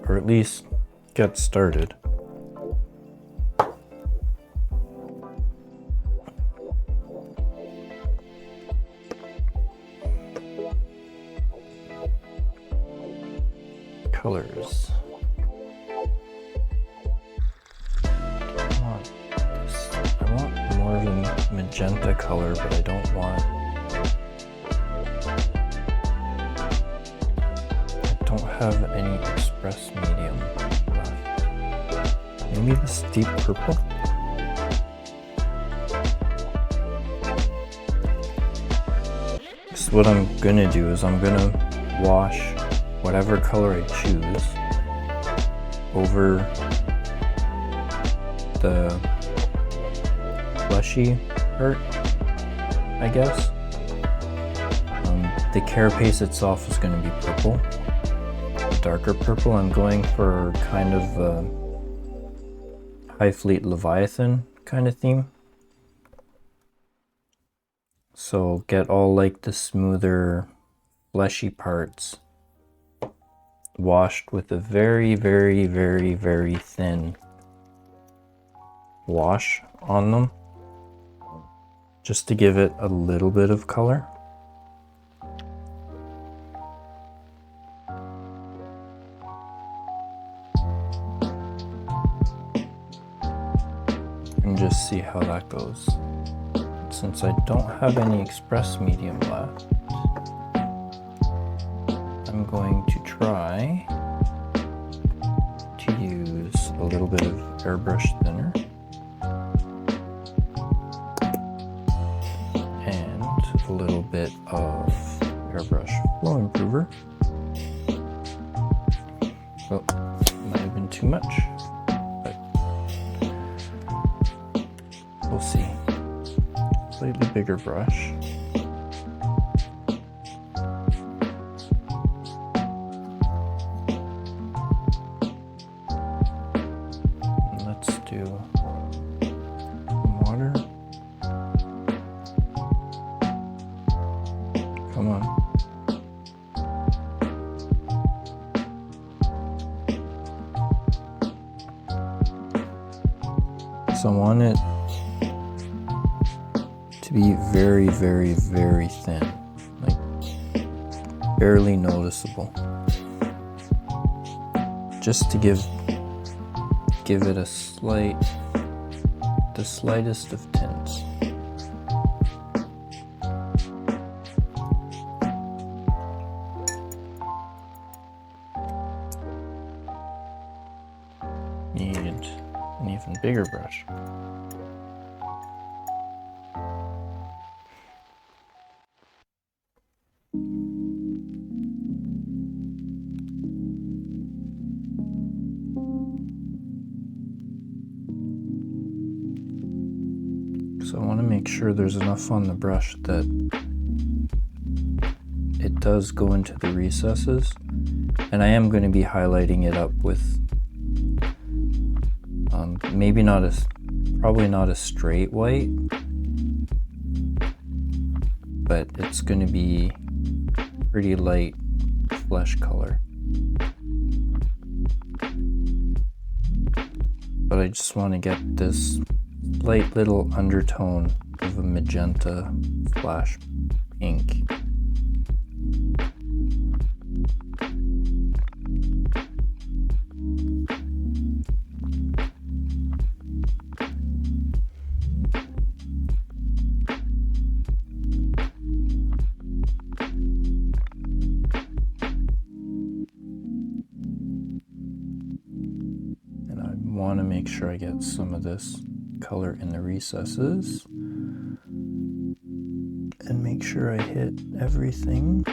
or at least get started. Colors. I want more of a magenta color, but I don't have any express medium left. Maybe this deep purple? So what I'm gonna do is I'm gonna wash whatever color I choose over the fleshy part, I guess. The carapace itself is going to be purple, darker purple. I'm going for kind of High Fleet Leviathan kind of theme. So get all like the smoother, fleshy parts washed with a very, very, very, very thin wash on them, just to give it a little bit of color. And just see how that goes. Since I don't have any express medium left, I'm going to try to use a little bit of airbrush thinner and a little bit of airbrush flow improver. Well, might have been too much, but we'll see. Slightly bigger brush. Let's do water. Come on. So I want it to be very, very, very thin, like barely noticeable, just to give it a the slightest of tints. Need an even bigger brush. So I want to make sure there's enough on the brush that it does go into the recesses, and I am going to be highlighting it up with probably not a straight white, but it's going to be pretty light flesh color. But I just want to get this light little undertone of a magenta slash pink. And I want to make sure I get some of this color in the recesses and make sure I hit everything.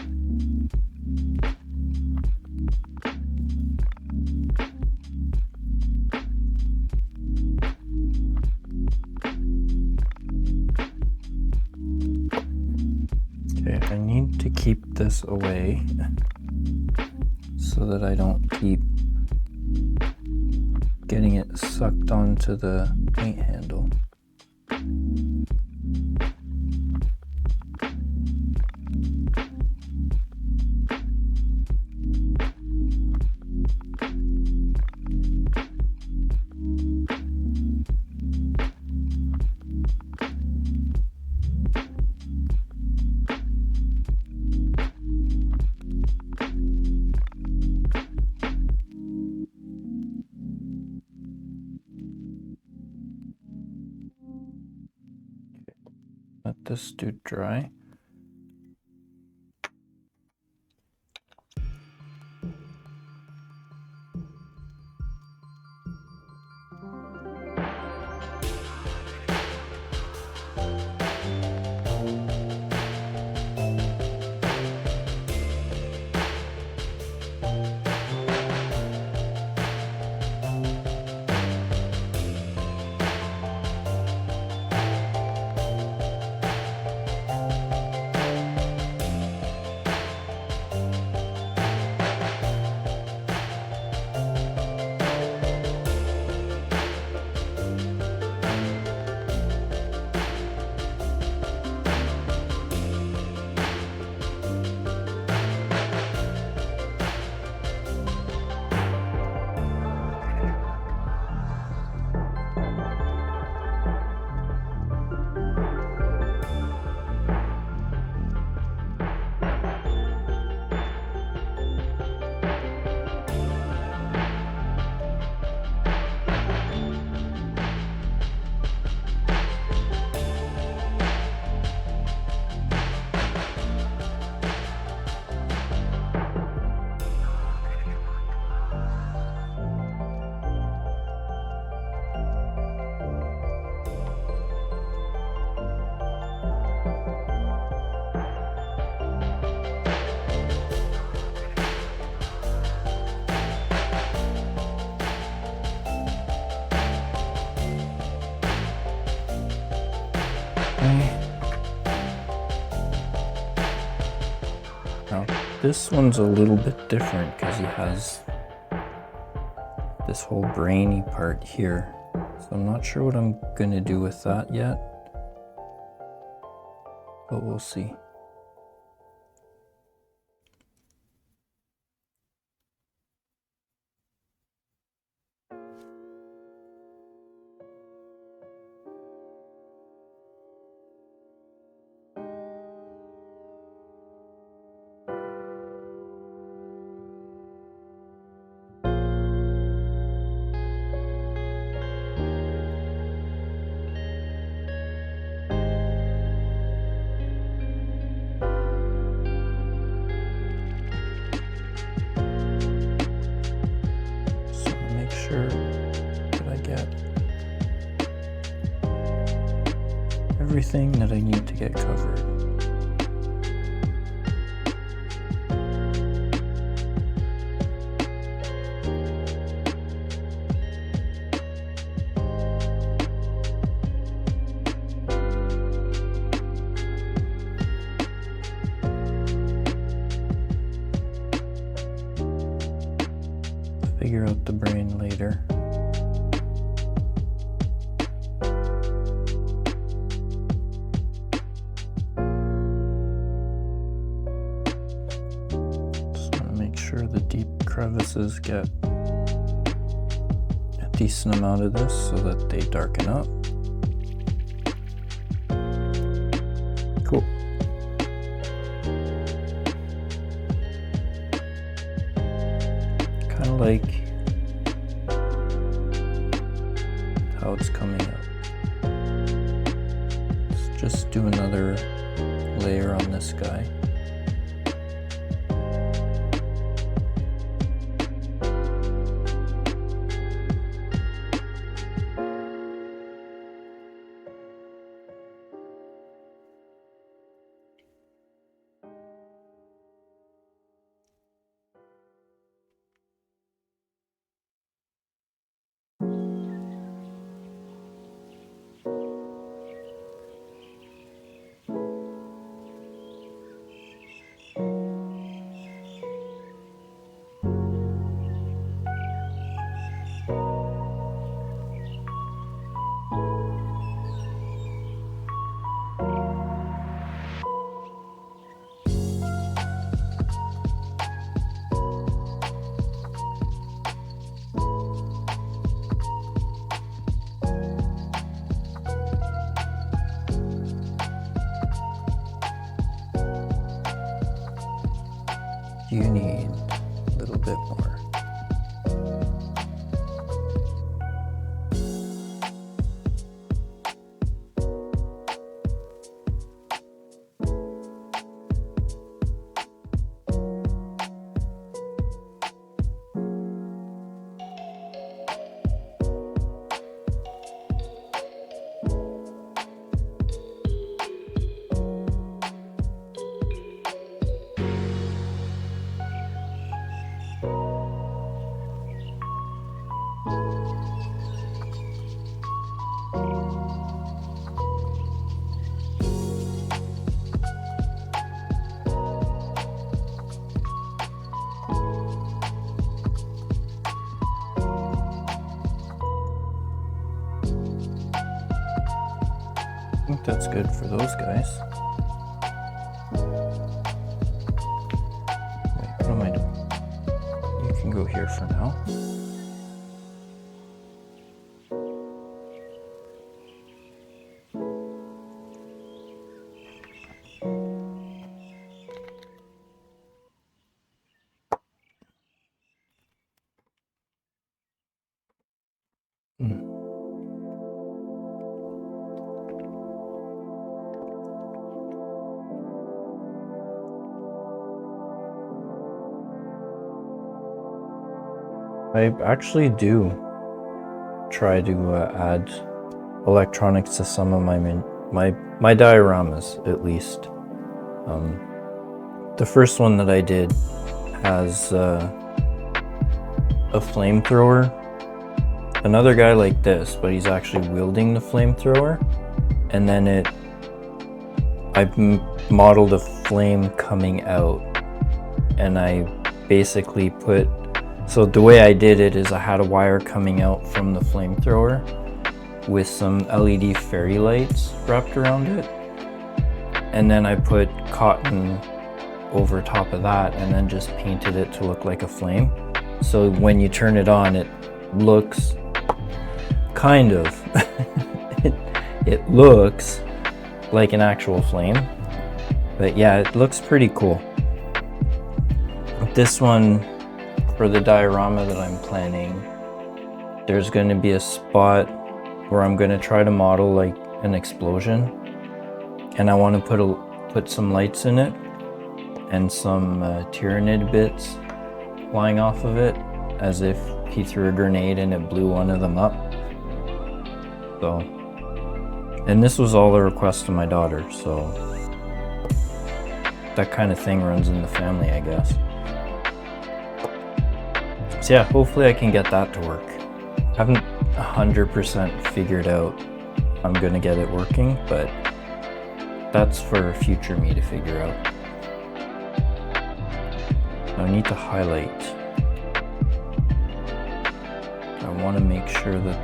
Okay, I need to keep this away so that I don't keep getting it sucked onto the paint handle. Let this do dry. This one's a little bit different because he has this whole brainy part here. So I'm not sure what I'm gonna do with that yet, but we'll see. Sure that I get everything that I need to get covered. Figure out the brain later. Just want to make sure the deep crevices get a decent amount of this so that they darken up. Cool. Kind of like how it's coming out. Let's just do another layer on this guy. You need a little bit more. I think that's good for those guys. Wait, what am I doing? You can go here for now. I actually do try to add electronics to some of my dioramas, at least. The first one that I did has a flamethrower. Another guy like this, but he's actually wielding the flamethrower. And then I've modeled a flame coming out and I basically so the way I did it is I had a wire coming out from the flamethrower with some LED fairy lights wrapped around it, and then I put cotton over top of that and then just painted it to look like a flame. So when you turn it on, it looks kind of it looks like an actual flame. But yeah, it looks pretty cool. This one, for the diorama that I'm planning, there's going to be a spot where I'm going to try to model like an explosion, and I want to put some lights in it and some Tyranid bits flying off of it, as if he threw a grenade and it blew one of them up. So, and this was all the request of my daughter, so that kind of thing runs in the family, I guess. So yeah, hopefully I can get that to work. I haven't 100% figured out if I'm gonna get it working, but that's for future me to figure out. I need to highlight. I want to make sure that,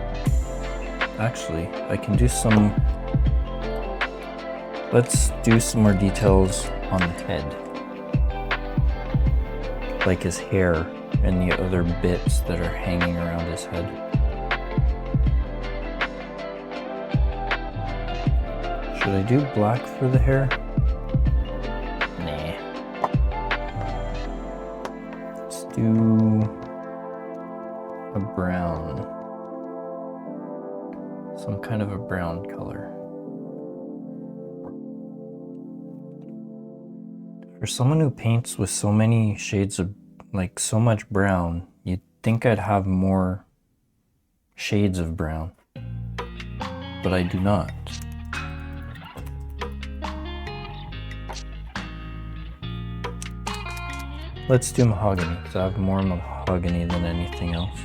actually, I can do some, let's do some more details on the head. Like his hair and the other bits that are hanging around his head. Should I do black for the hair? Nah. Let's do a brown. Some kind of a brown color. For someone who paints with so many shades of, like so much brown, you'd think I'd have more shades of brown, but I do not. Let's do mahogany, because I have more mahogany than anything else.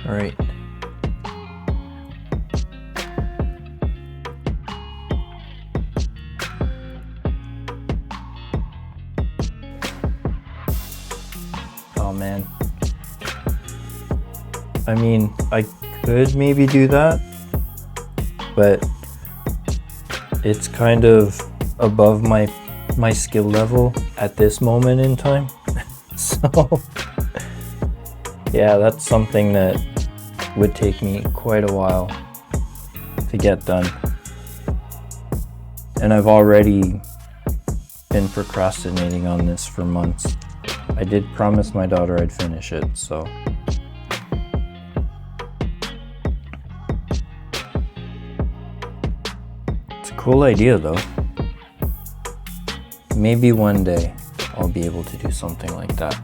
All right. Oh man. I mean, I could maybe do that, but it's kind of above my skill level at this moment in time. So yeah, that's something that would take me quite a while to get done. And I've already been procrastinating on this for months. I did promise my daughter I'd finish it, so. It's a cool idea though. Maybe one day I'll be able to do something like that.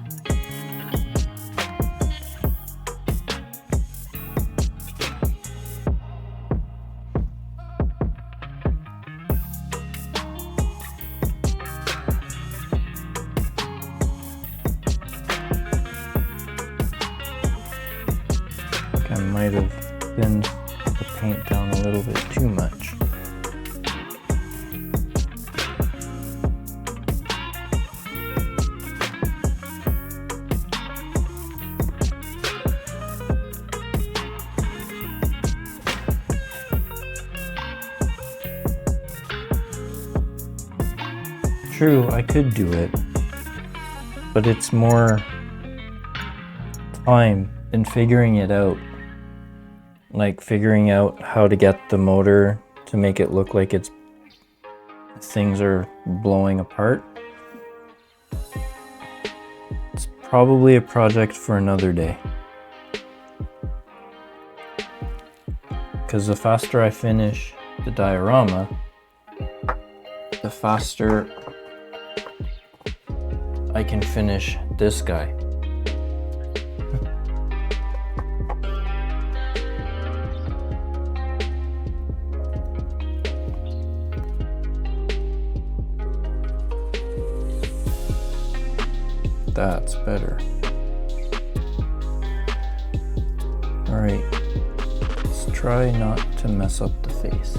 I might have thinned the paint down a little bit too much. True, I could do it, but it's more time in figuring it out. Like figuring out how to get the motor to make it look like things are blowing apart. It's probably a project for another day. Because the faster I finish the diorama, the faster I can finish this guy. That's better. Alright, let's try not to mess up the face.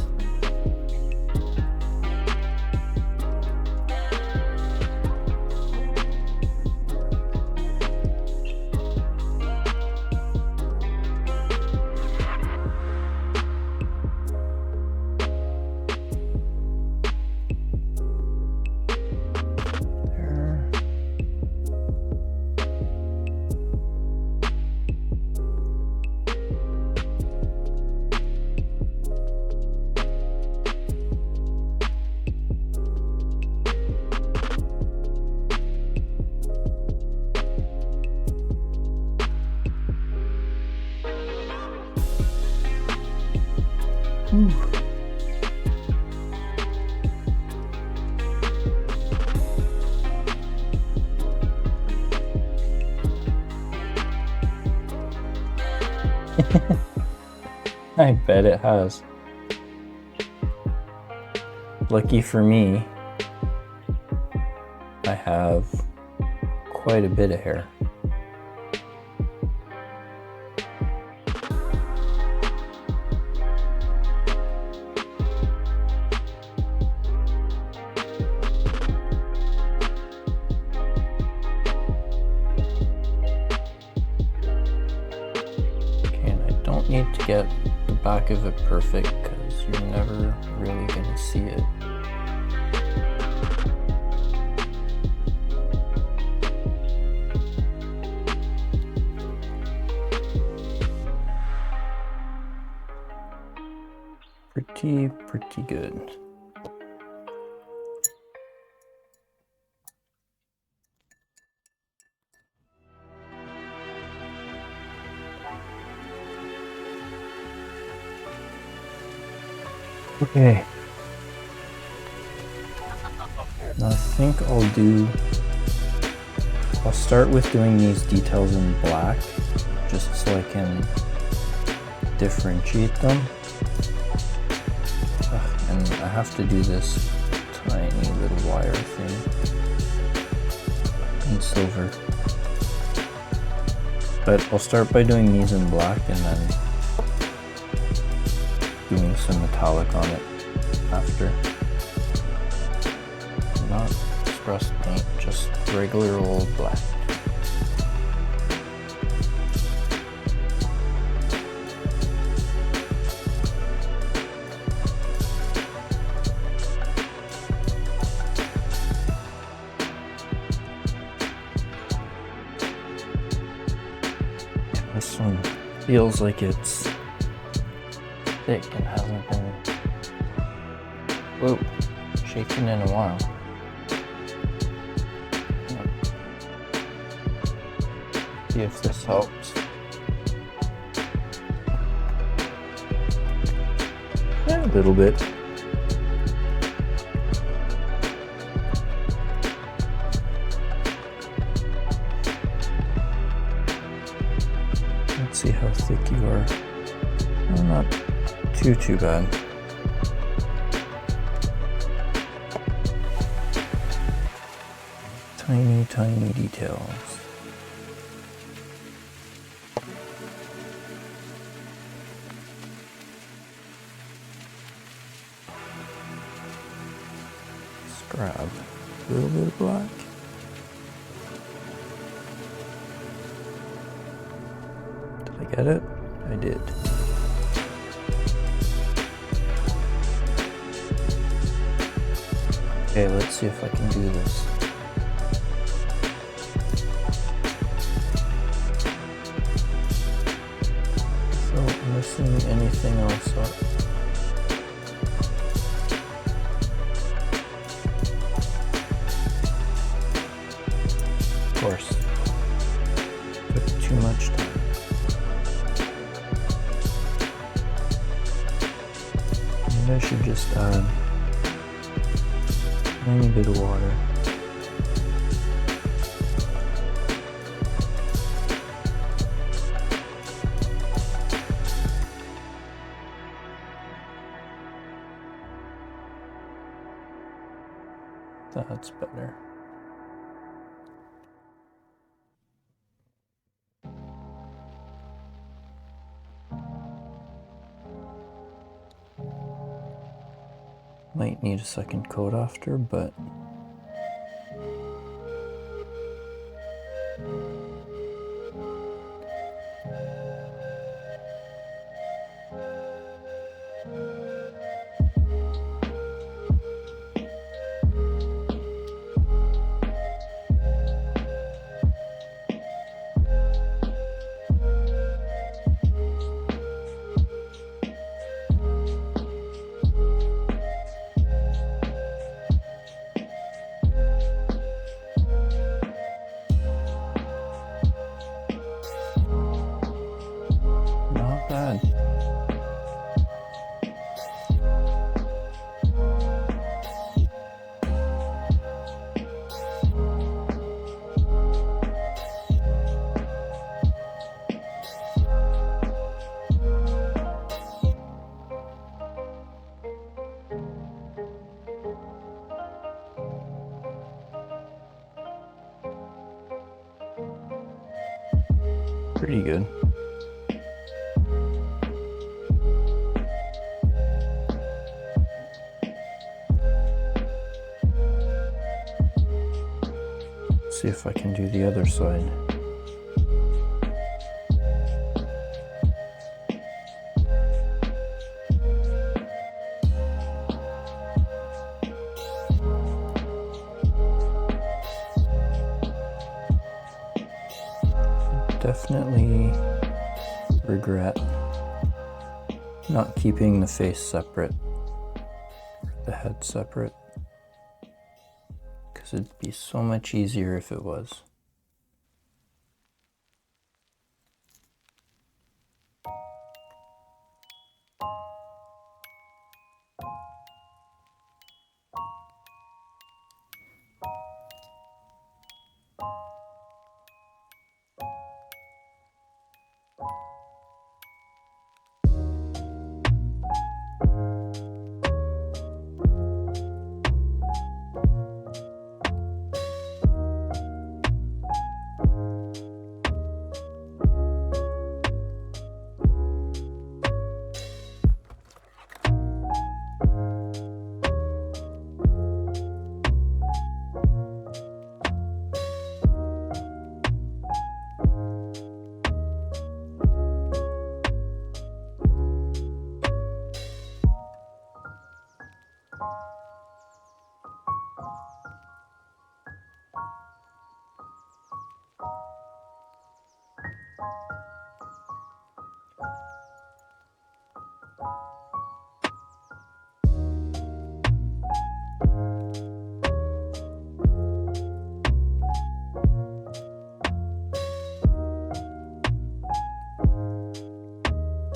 I bet it has. Lucky for me, I have quite a bit of hair. Need to get the back of it perfect because you're never really gonna see it. Pretty good. Okay. Now I think I'll start with doing these details in black, just so I can differentiate them. And I have to do this tiny little wire thing in silver. But I'll start by doing these in black and then doing some metallic on it after. Not express paint, just regular old black. This one feels like it's thick and hasn't been shaken in a while. See if this helps. A little bit. Let's see how thick you are. Well, not too bad. Tiny details. Let's grab a little bit of black. Did I get it? I did. Okay, let's see if I can do this. Without missing anything else up. Of course. Took too much time. Maybe I should just add a tiny bit of water. That's better. Might need a second coat after, but not bad. Pretty good. See if I can do the other side. Definitely regret not keeping the face separate, the head separate, because it'd be so much easier if it was.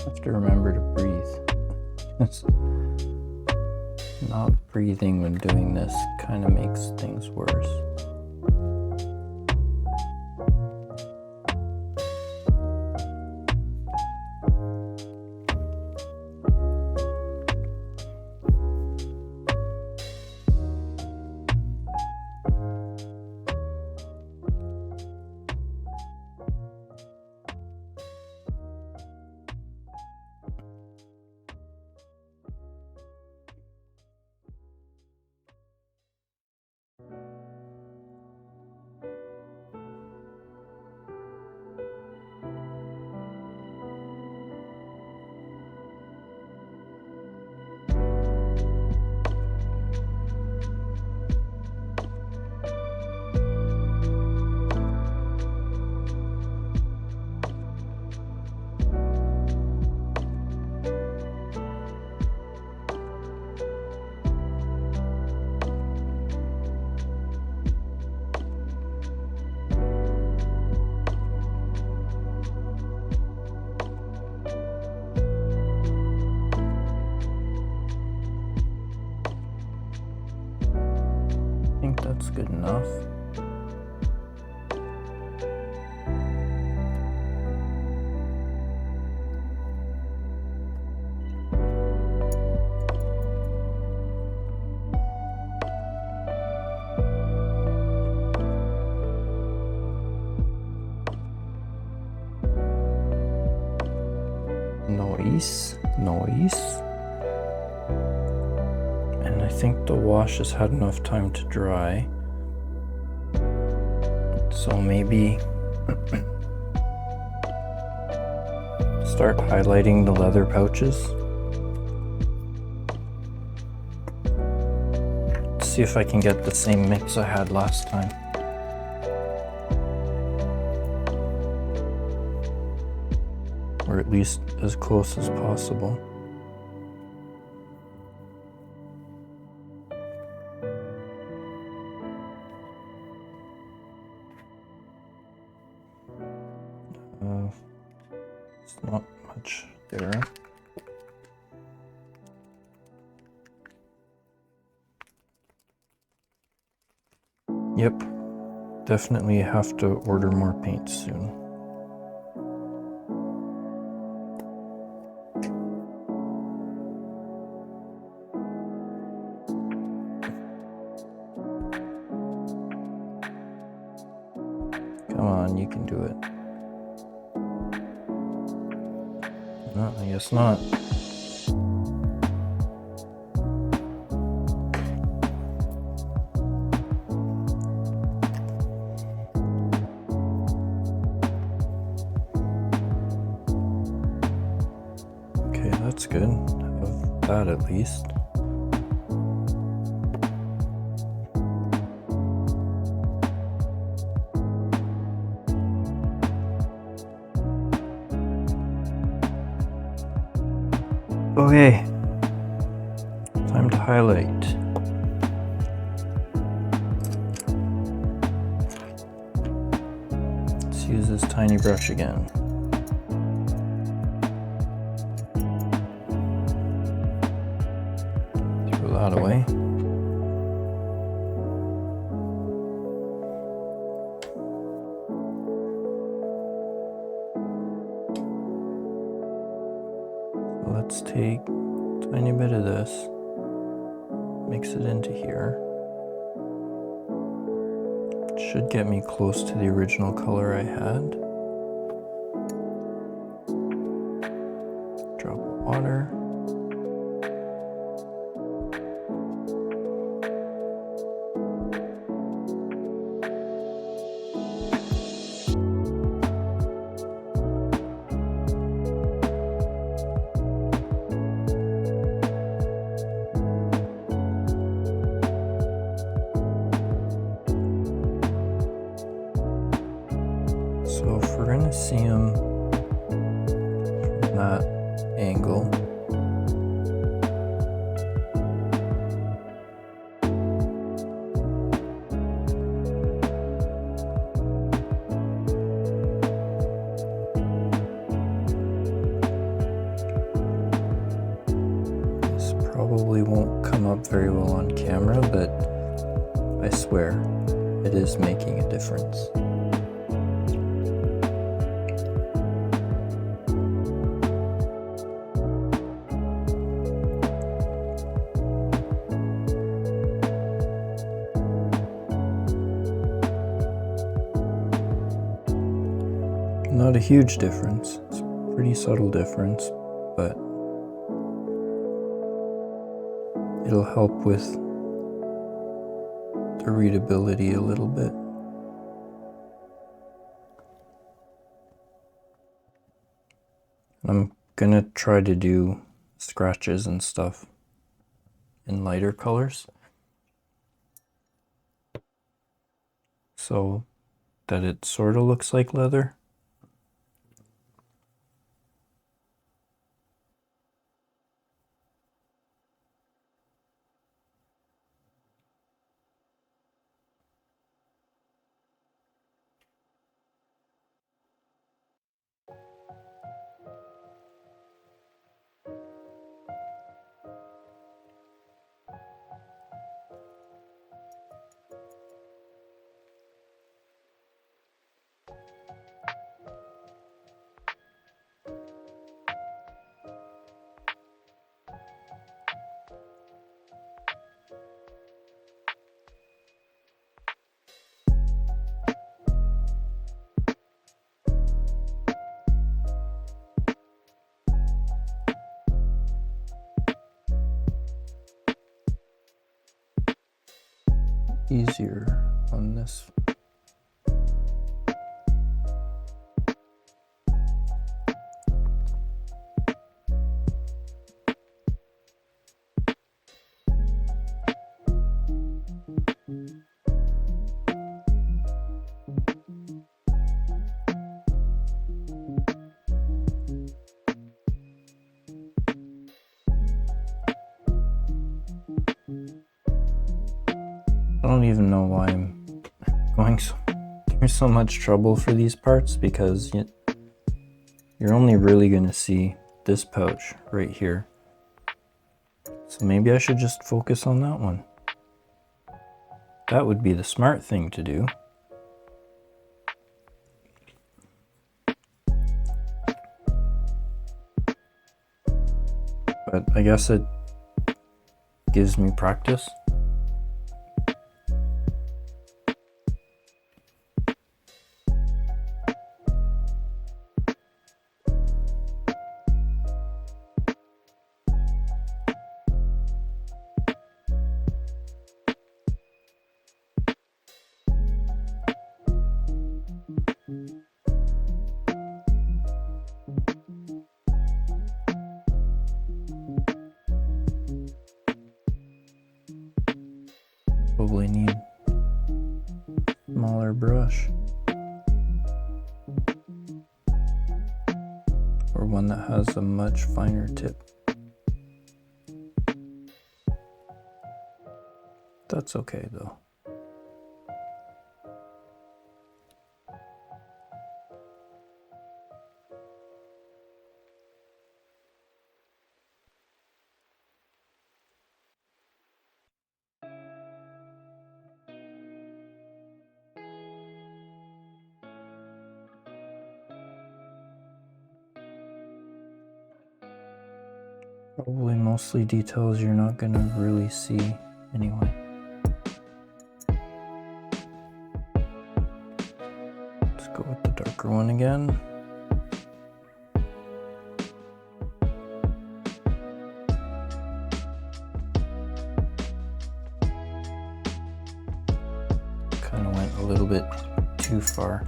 Have to remember to breathe. Not breathing when doing this kind of makes things worse. I think that's good enough. Noise. And I think the wash has had enough time to dry. So maybe start highlighting the leather pouches. Let's see if I can get the same mix I had last time. Or at least as close as possible. It's not much there. Yep, definitely have to order more paint soon. Come on, you can do it. No, I guess not. Okay, that's good. Have that at least. Okay, time to highlight. Let's use this tiny brush again. Throw that away. Let's take a tiny bit of this, mix it into here. It should get me close to the original color I had. Drop of water. So if we're gonna see them from that angle, this probably won't come up very well on camera, but I swear it is making a difference. Not a huge difference, it's a pretty subtle difference, but it'll help with the readability a little bit. I'm gonna try to do scratches and stuff in lighter colors, so that it sort of looks like leather. easier on this. I don't even know why I'm going through so much trouble for these parts, because you're only really going to see this pouch right here. So maybe I should just focus on that one. That would be the smart thing to do. But I guess it gives me practice. Probably need smaller brush, or one that has a much finer tip. That's okay though. Probably mostly details you're not going to really see anyway. Let's go with the darker one again. Kind of went a little bit too far.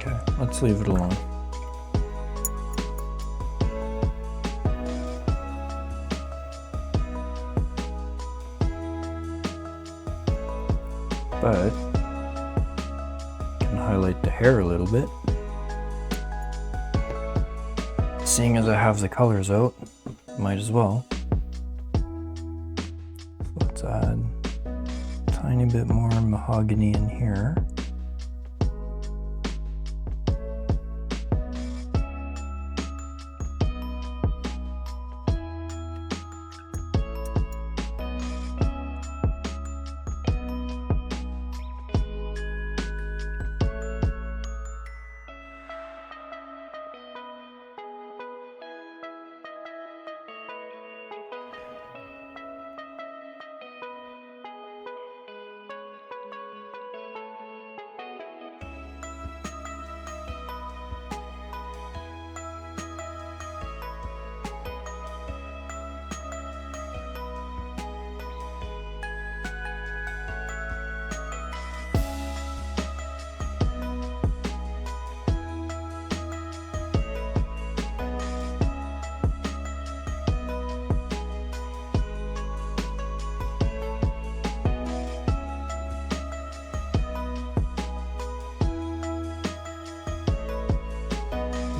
Okay, let's leave it alone. But I can highlight the hair a little bit. Seeing as I have the colors out, might as well. So let's add a tiny bit more mahogany in here.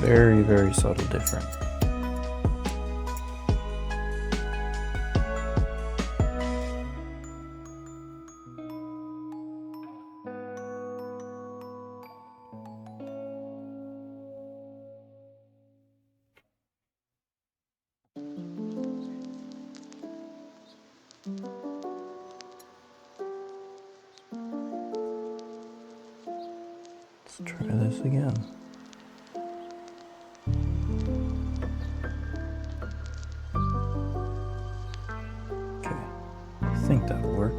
Very, very subtle difference. Let's try this again. Okay, I think that'll work.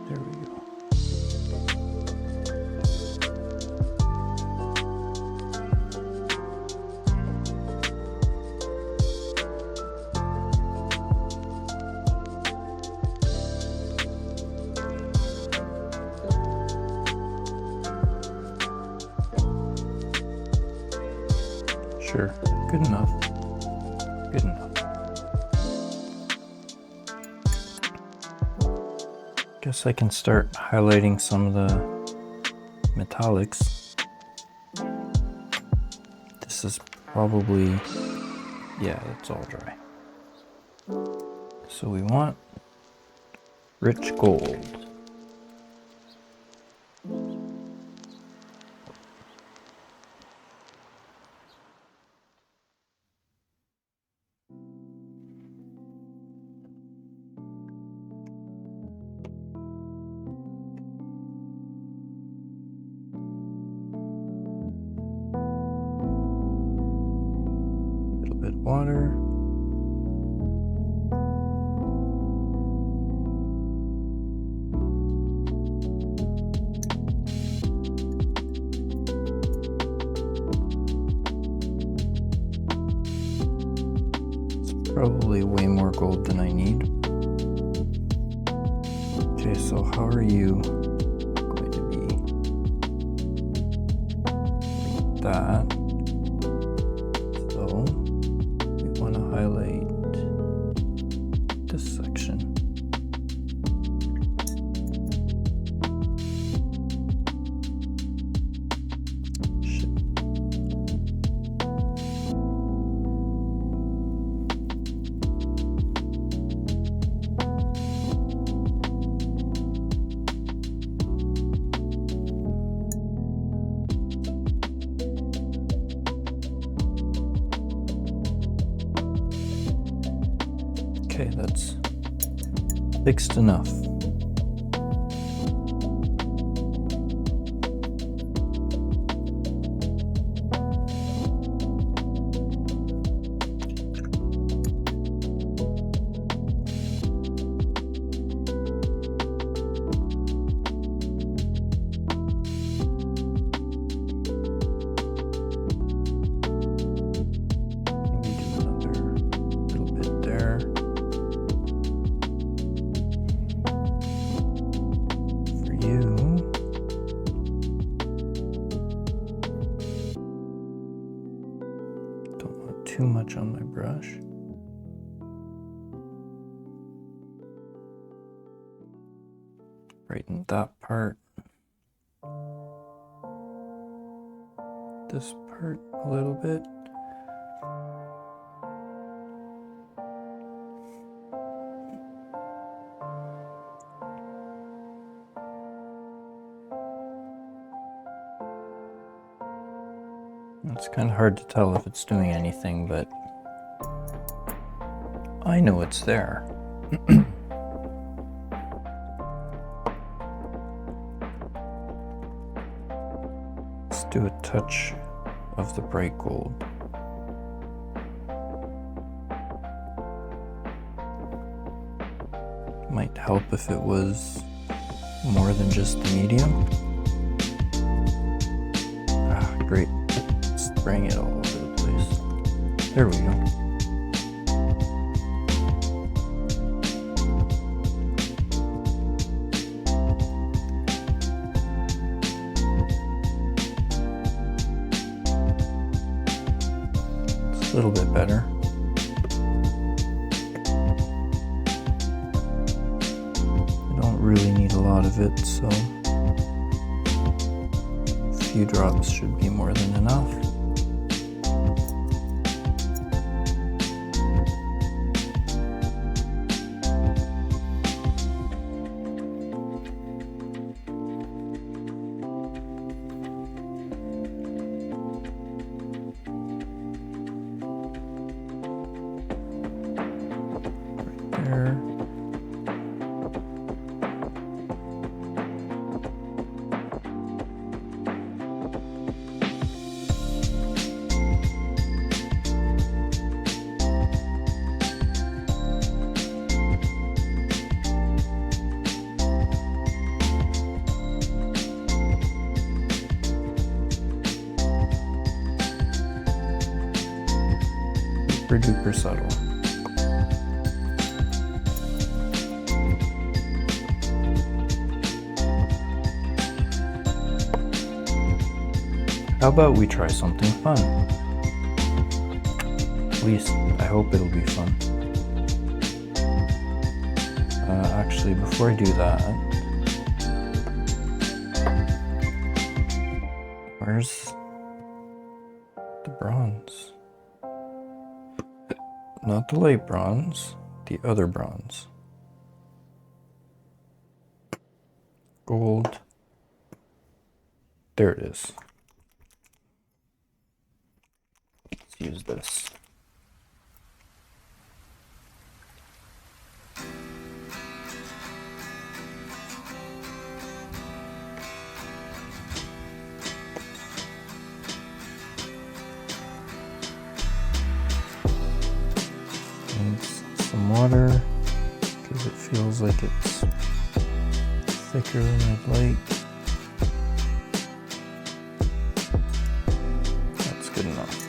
There we go. Sure, good enough. Good enough. Guess I can start highlighting some of the metallics. This is probably, yeah, it's all dry. So we want rich gold. Water. It's probably way more gold than I need. Okay, so how are you going to be like that? So want to highlight this section. Shit. Okay, that's fixed enough. Too much on my brush. Brighten that part. This part a little bit. It's kind of hard to tell if it's doing anything, but I know it's there. Let's do a touch of the bright gold. Might help if it was more than just the medium. Ah, great. Spraying it all over the place. There we go. Let's A little bit better. I don't really need a lot of it, so a few drops should be more than enough. There. Super duper subtle. How about we try something fun? At least, I hope it'll be fun. Actually, before I do that, where's the bronze? Not the light bronze, the other bronze. Gold. There it is. Let's use this. Some water because it feels like it's thicker than I'd like. That's good enough.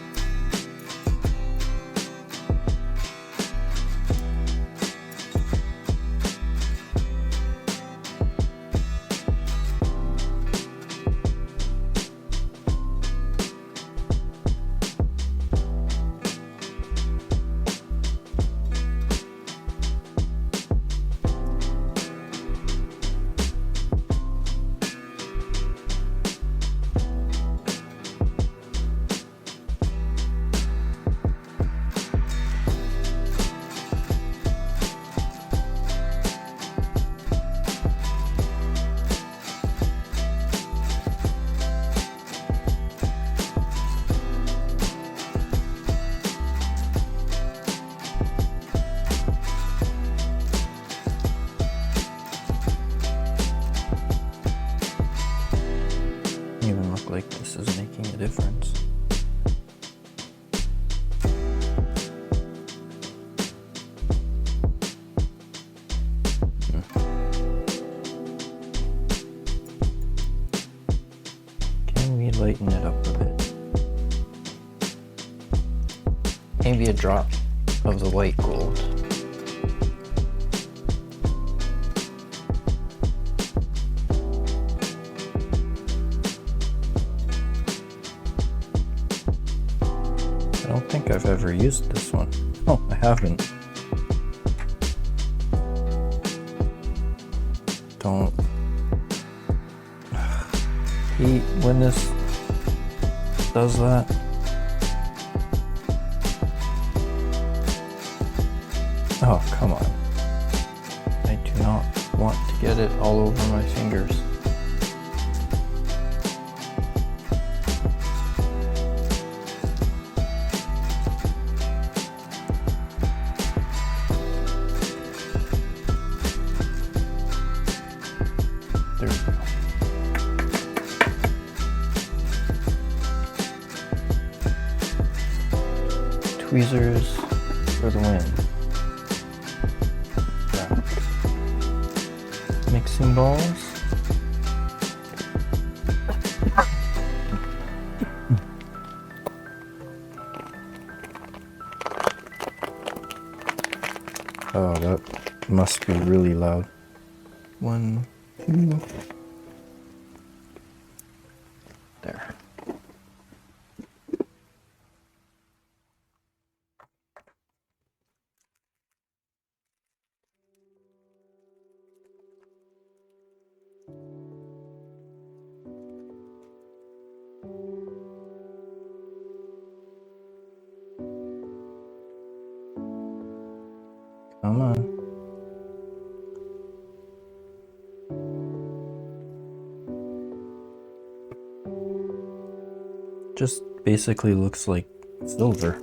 Even look like this is making a difference. Can we lighten it up a bit? Maybe a drop of the white gold. I don't think I've ever used this one. Oh, I haven't. Don't hate when this does that. Oh, come on. I do not want to get it all over my fingers. There we go. Tweezers for the win. Yeah. Mixing balls. Oh, that must be really loud. 1, 2. There. just basically looks like silver.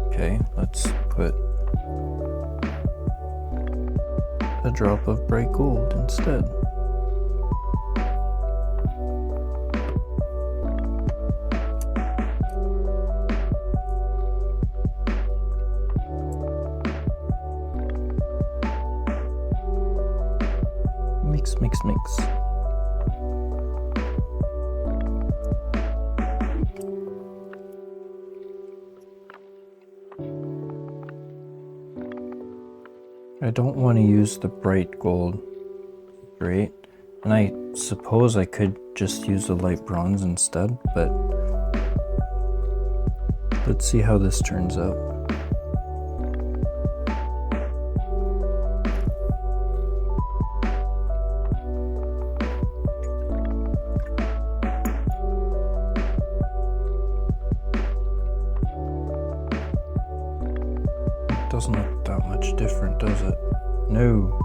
Okay, let's put a drop of bright gold instead. Mix. I don't want to use the bright gold, right? And I suppose I could just use the light bronze instead, but let's see how this turns out. Doesn't look that much different, does it? No.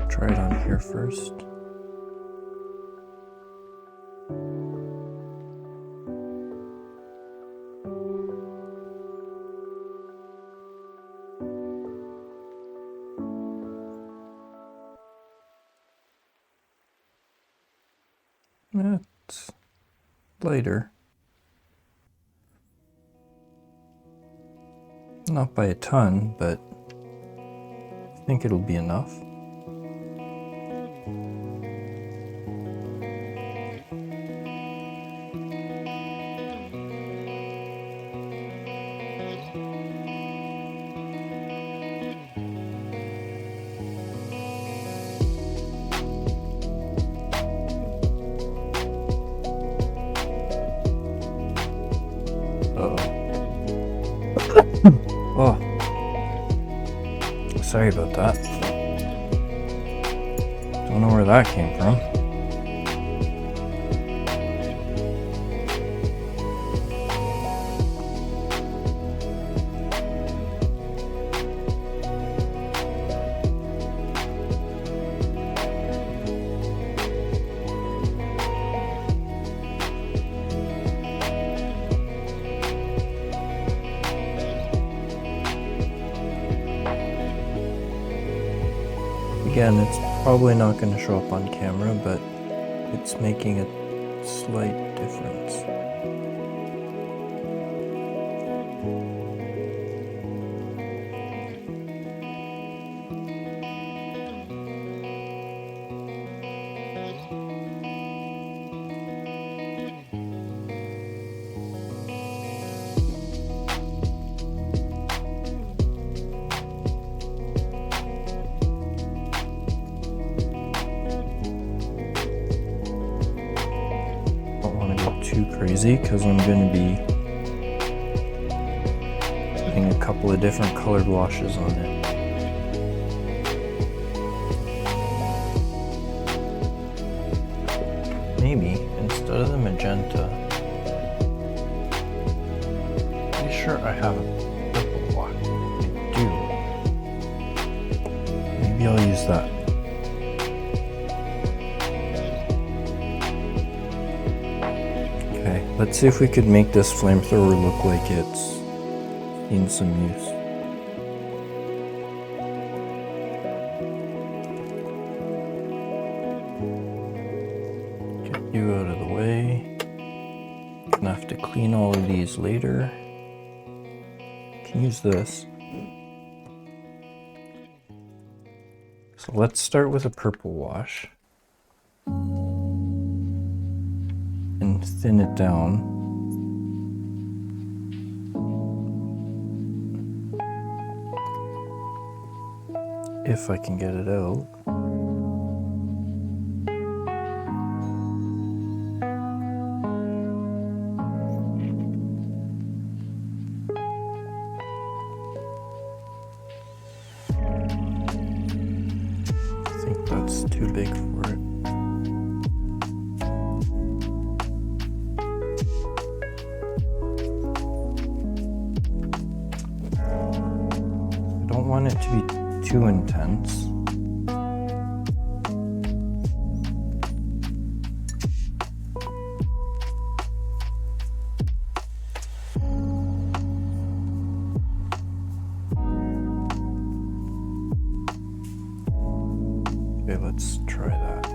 Try it on here first. It's lighter. Not by a ton, but I think it'll be enough. Oh, sorry about that. Don't know where that came from. Again, it's probably not going to show up on camera, but it's making a slight difference. Too crazy because I'm going to be putting a couple of different colored washes on it. Maybe instead of the magenta, pretty sure I have a purple wash. I do. Maybe I'll use that. Let's see if we could make this flamethrower look like it's seen some use. Get you out of the way. Gonna have to clean all of these later. Can use this. So let's start with a purple wash. And thin it down. If I can get it out. I think that's too big for it. Want it to be too intense. let's try that.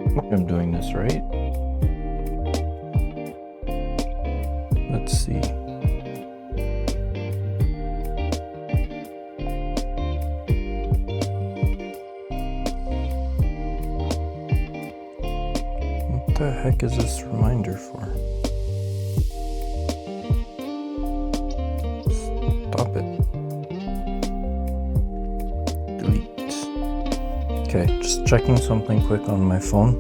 I think I'm doing this right. Let's see. What the heck is this reminder for? Stop it. Delete. Okay, just checking something quick on my phone.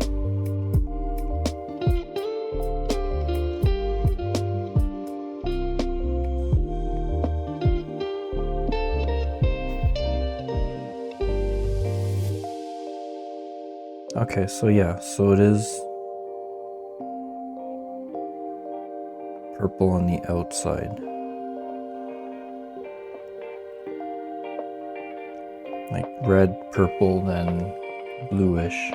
Okay, so yeah, so it is purple on the outside. Like red, purple, then bluish.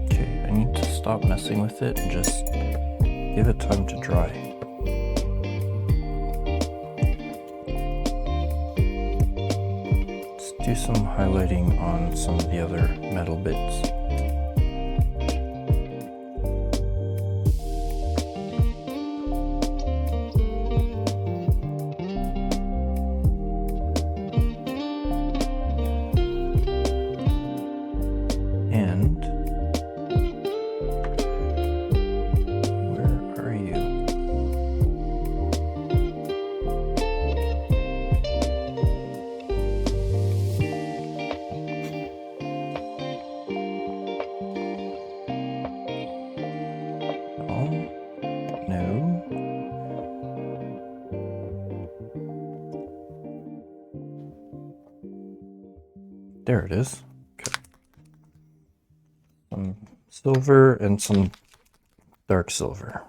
Okay, I need to stop messing with it and just give it time to dry. Let's do some highlighting on some of the other metal bits. And there it is. Okay. Some silver and some dark silver.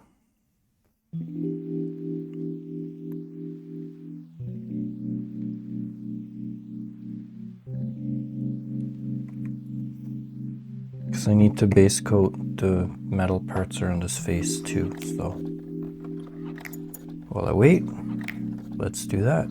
Because I need to base coat the metal parts around his face too, so while I wait, let's do that.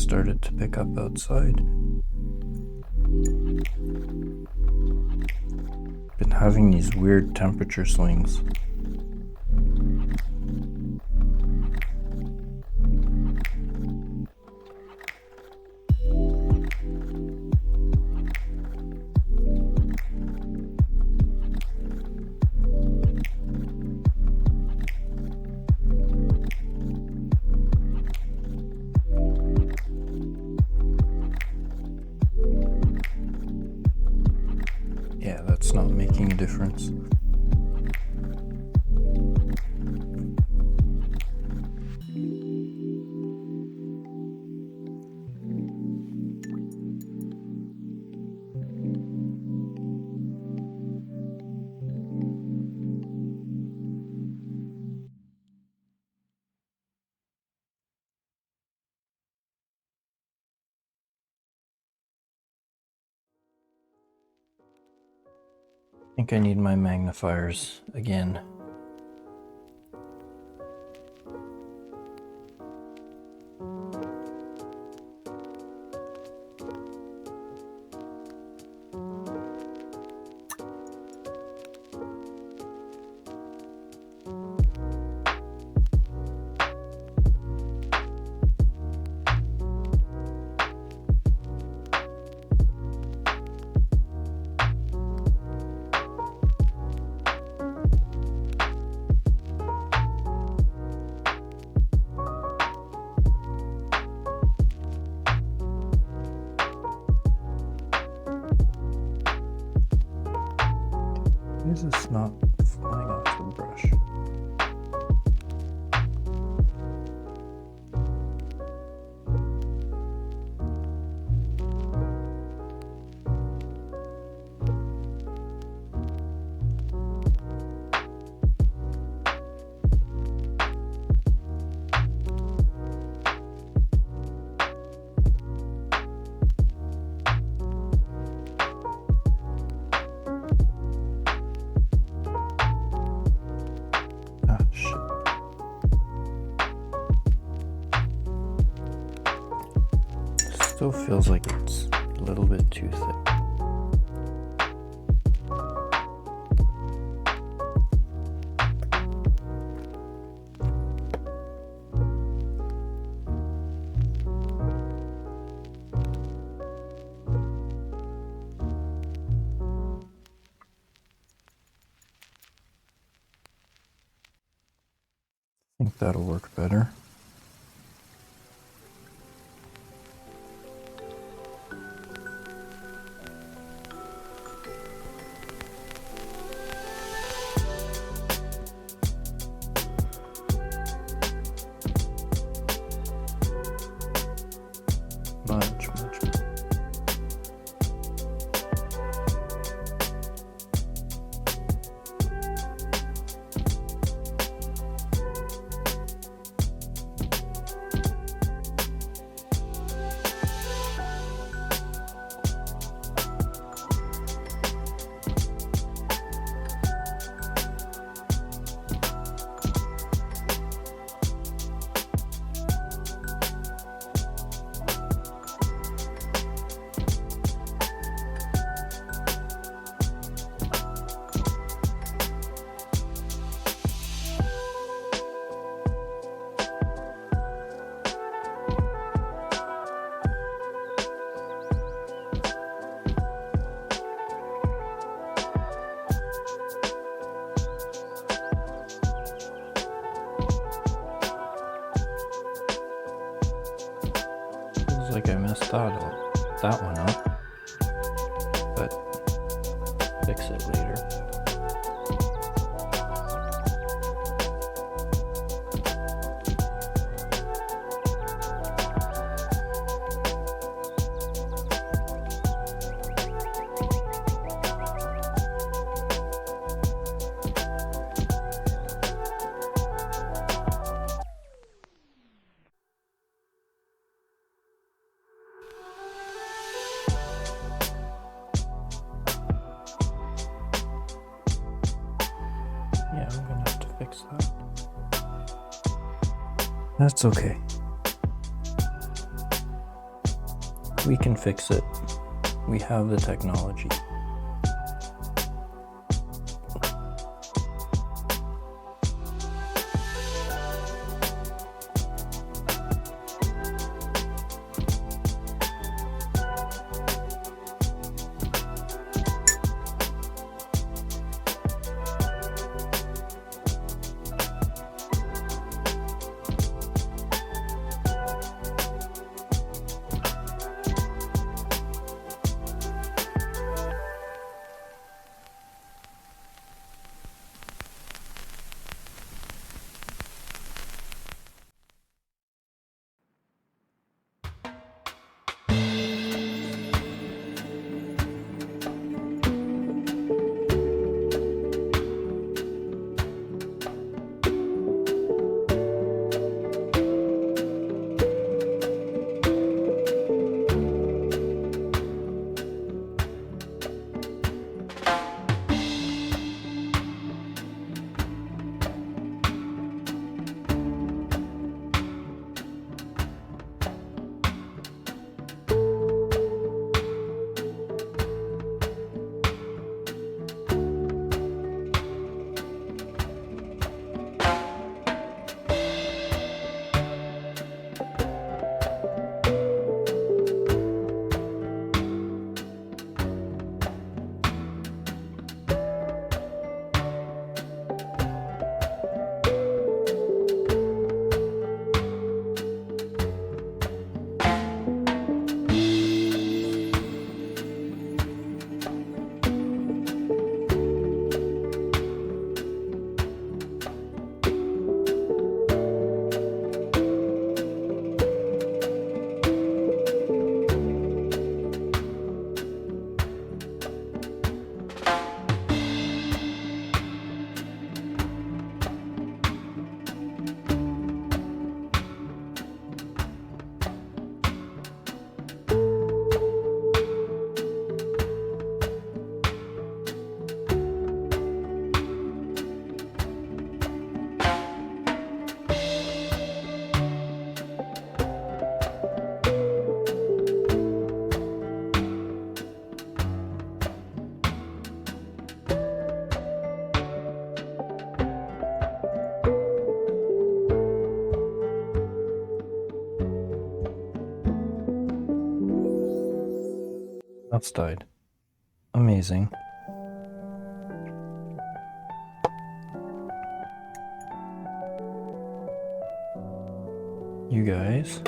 started to pick up outside. Been having these weird temperature swings. Yeah, that's not making a difference. I think I need my magnifiers again. Why is this not flying off the brush? Ah, shit. Still feels like it's a little bit too thick. I think that'll work better. Much better. Feels like I messed that one up, but fix it later. Yeah, I'm gonna have to fix that. That's okay. We can fix it. We have the technology. That's died. Amazing. You guys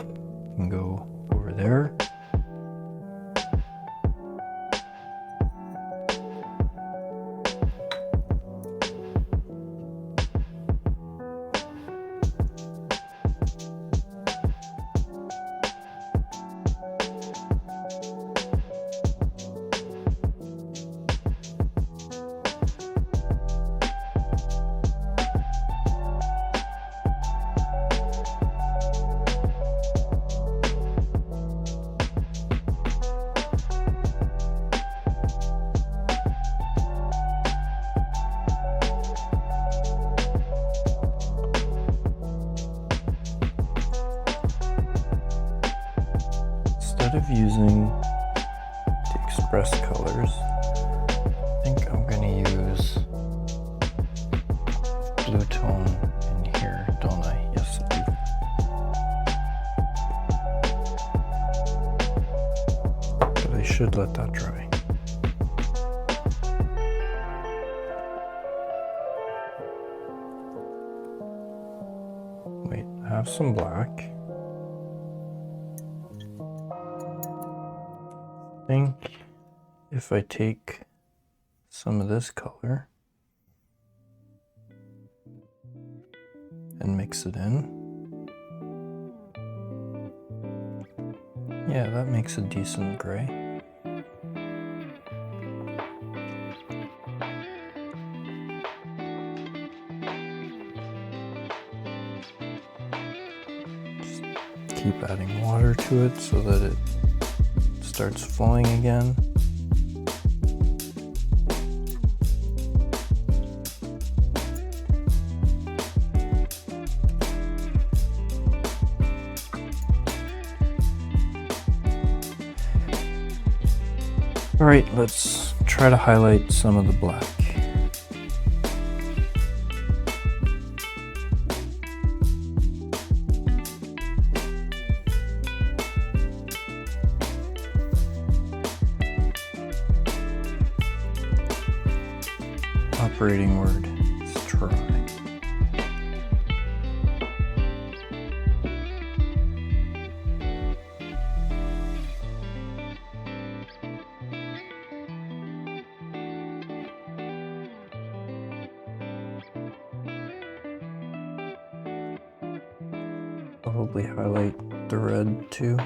can go over there. Instead of using the express colors, I think I'm going to use blue tone in here, don't I? Yes, I do. But I should let that dry. Wait, I have some black. I think if I take some of this color and mix it in, yeah, that makes a decent gray. Just keep adding water to it so that it starts flowing again. All right, let's try to highlight some of the black. Operating word is try. Probably highlight the red too.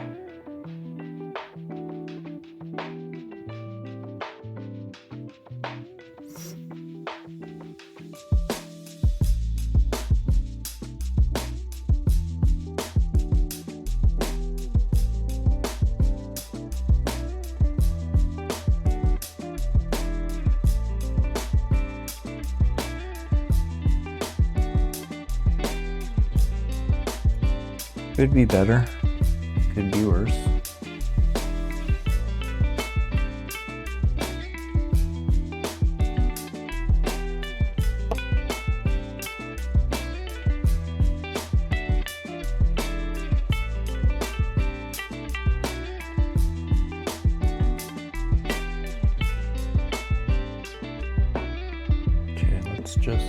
Could be better, could be worse. Okay, let's just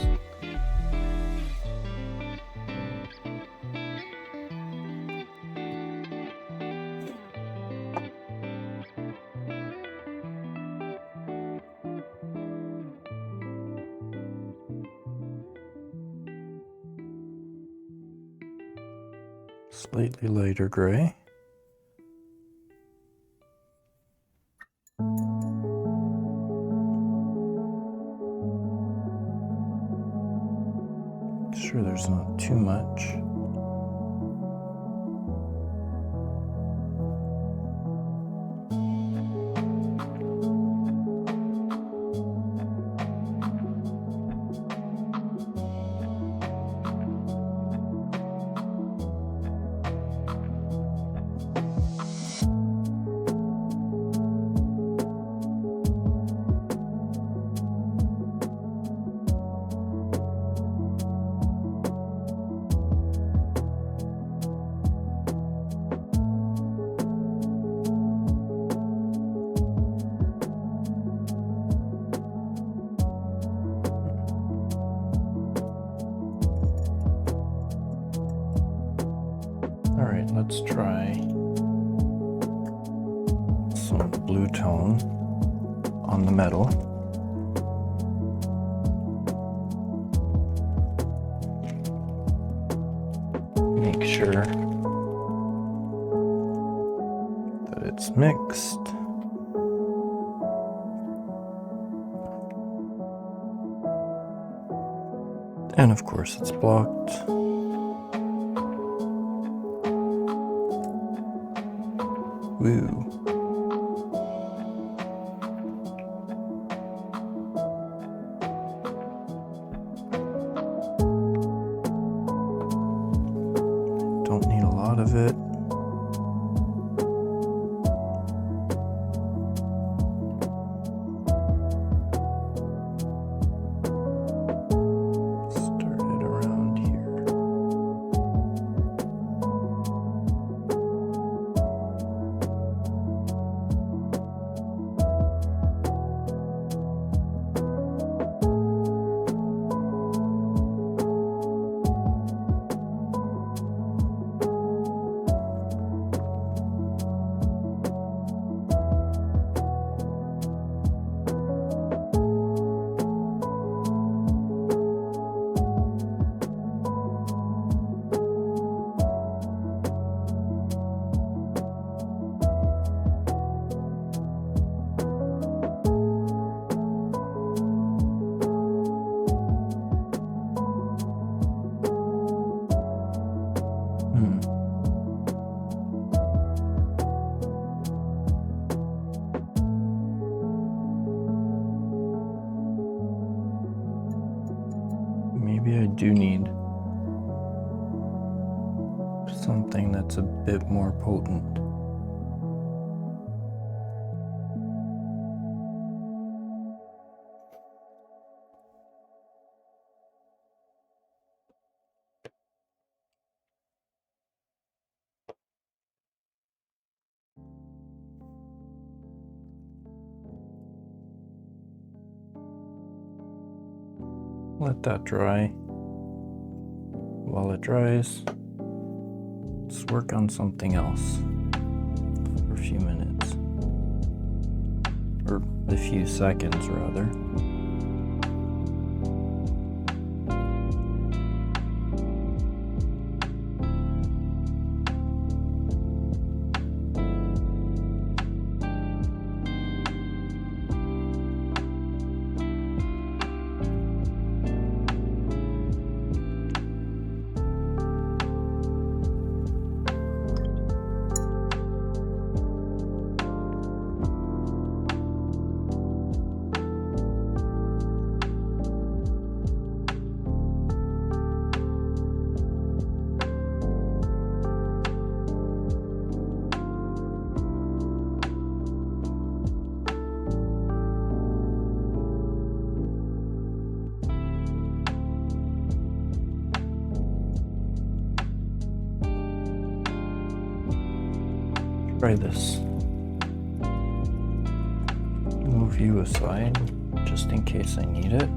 slightly lighter gray. Sure, there's not too much. All right, let's try some blue tone on the metal. Make sure that it's mixed. And of course it's blocked. Woo. Don't need a lot of it. Start it around here. Maybe I do need something that's a bit more potent. let that dry. While it dries, let's work on something else for a few minutes. Or a few seconds, rather. Try this. Move you aside just in case I need it.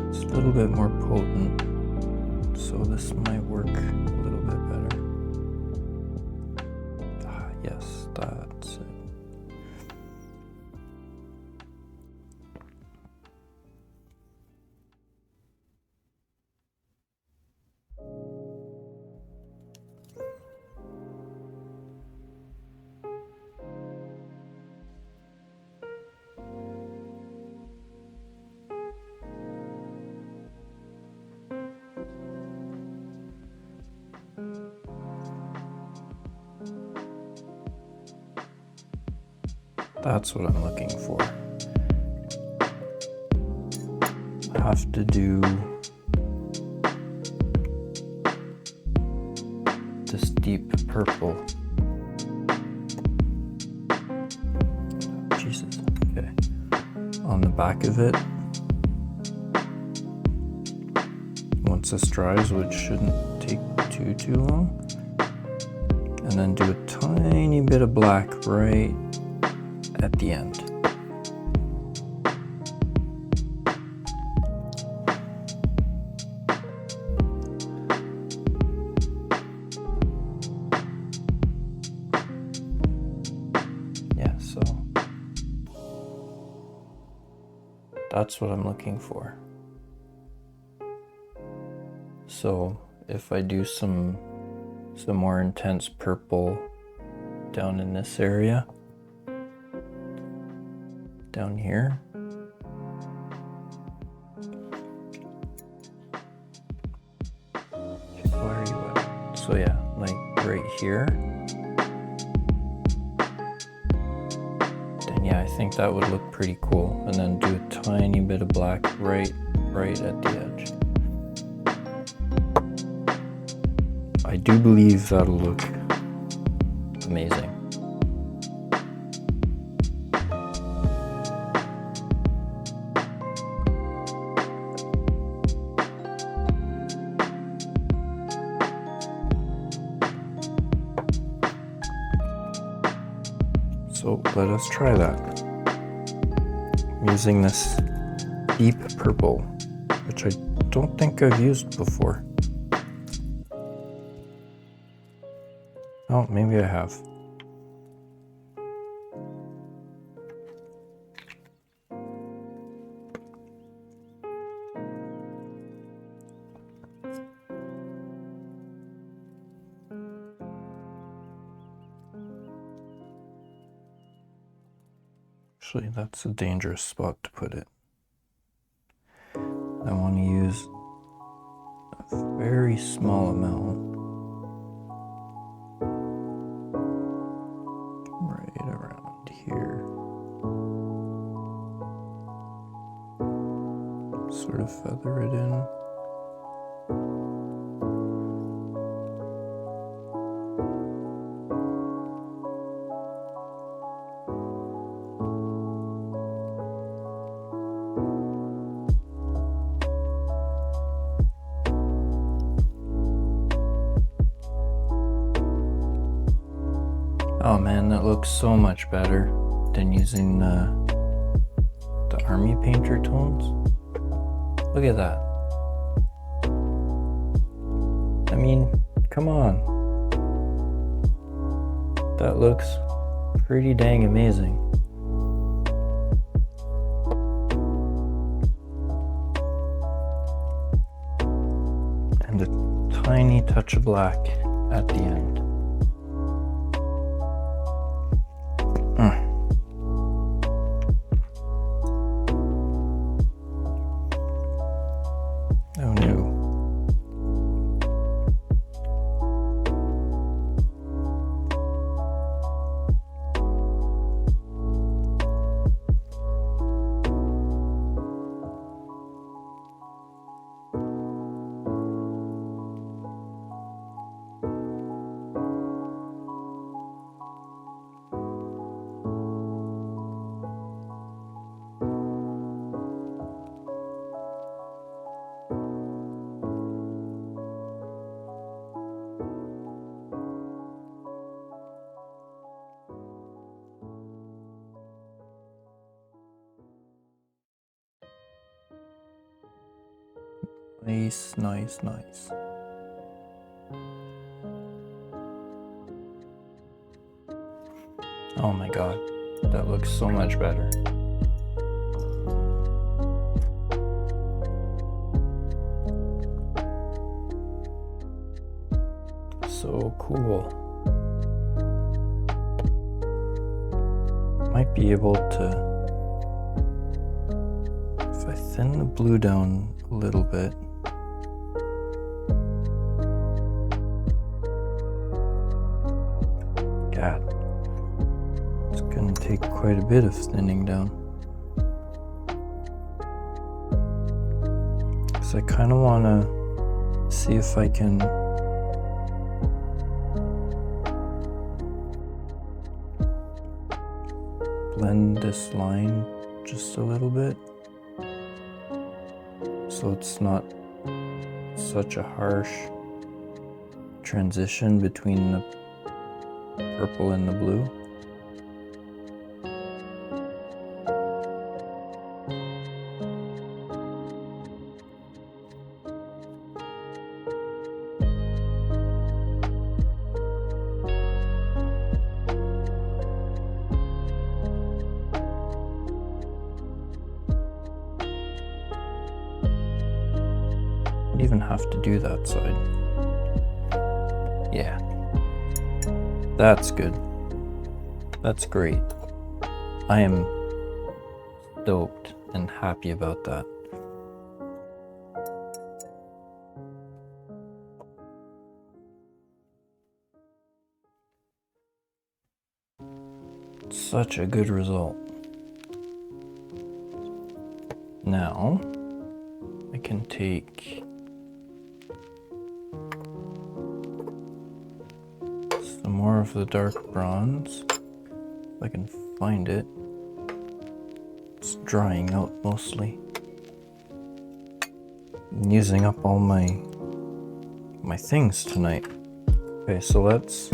It's a little bit more potent, so this might work a little bit better. Yes, that's it. That's what I'm looking for. I have to do this deep purple. Jesus, okay. On the back of it. Once this dries, which shouldn't take too long. And then do a tiny bit of black right at the end. Yeah, so that's what I'm looking for. So if I do some more intense purple down in this area, down here. Where are you at? So yeah, like right here. Then yeah, I think that would look pretty cool. And then do a tiny bit of black right at the edge. I do believe that'll look amazing. So let us try that. I'm using this deep purple, which I don't think I've used before. Oh, maybe I have. Actually, that's a dangerous spot to put it. I want to use a very small amount. Right around here. Sort of feather it in. Oh man, that looks so much better than using the army painter tones. Look at that. I mean, come on. That looks pretty dang amazing. And a tiny touch of black at the end. Oh no. Nice, nice, nice. Oh my god, that looks so much better. So cool. Might be able to, if I thin the blue down a little bit, God, it's gonna take quite a bit of thinning down. Because I kind of want to see if I can blend this line just a little bit so it's not such a harsh transition between the purple and the blue. Don't even have to do that side. Yeah. That's good. That's great. I am stoked and happy about that. Such a good result. Now, I can take some more of the dark bronze, if I can find it. It's drying out mostly. I'm using up all my things tonight. Okay, so let's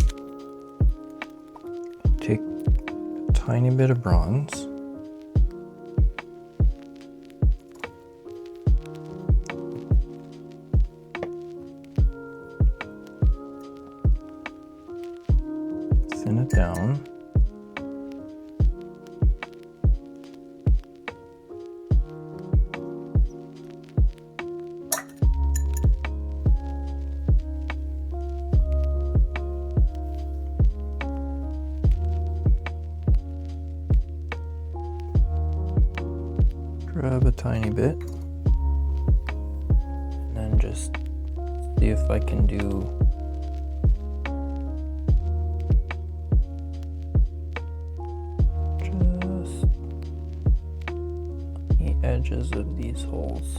take a tiny bit of bronze. Thin it down. Grab a tiny bit, and then just see if I can do just the edges of these holes.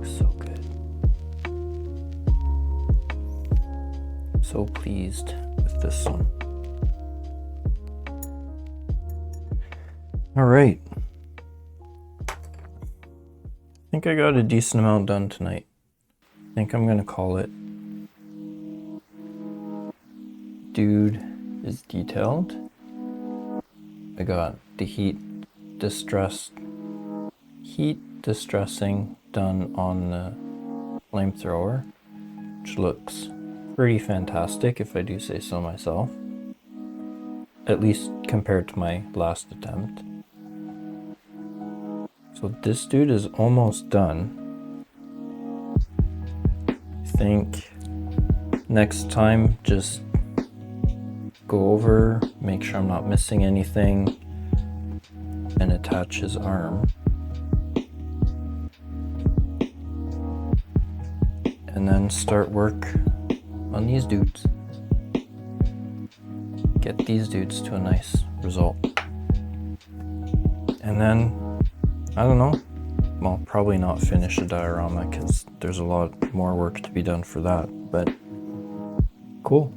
So good. so pleased with this one. All right. I think I got a decent amount done tonight. I think I'm gonna call it. Dude is detailed. I got the heat distressing done on the flamethrower, which looks pretty fantastic if I do say so myself, at least compared to my last attempt. So this dude is almost done. I think next time just go over, make sure I'm not missing anything, and attach his arm. And then start work on these dudes. Get these dudes to a nice result. And then, I don't know, well, probably not finish a diorama because there's a lot more work to be done for that, but cool.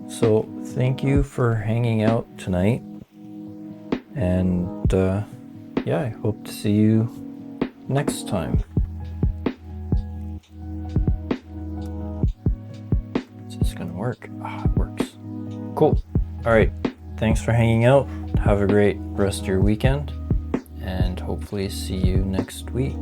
So thank you for hanging out tonight, and yeah, I hope to see you next time. Is this gonna work? It works. Cool. All right, thanks for hanging out. Have a great rest of your weekend, and hopefully see you next week.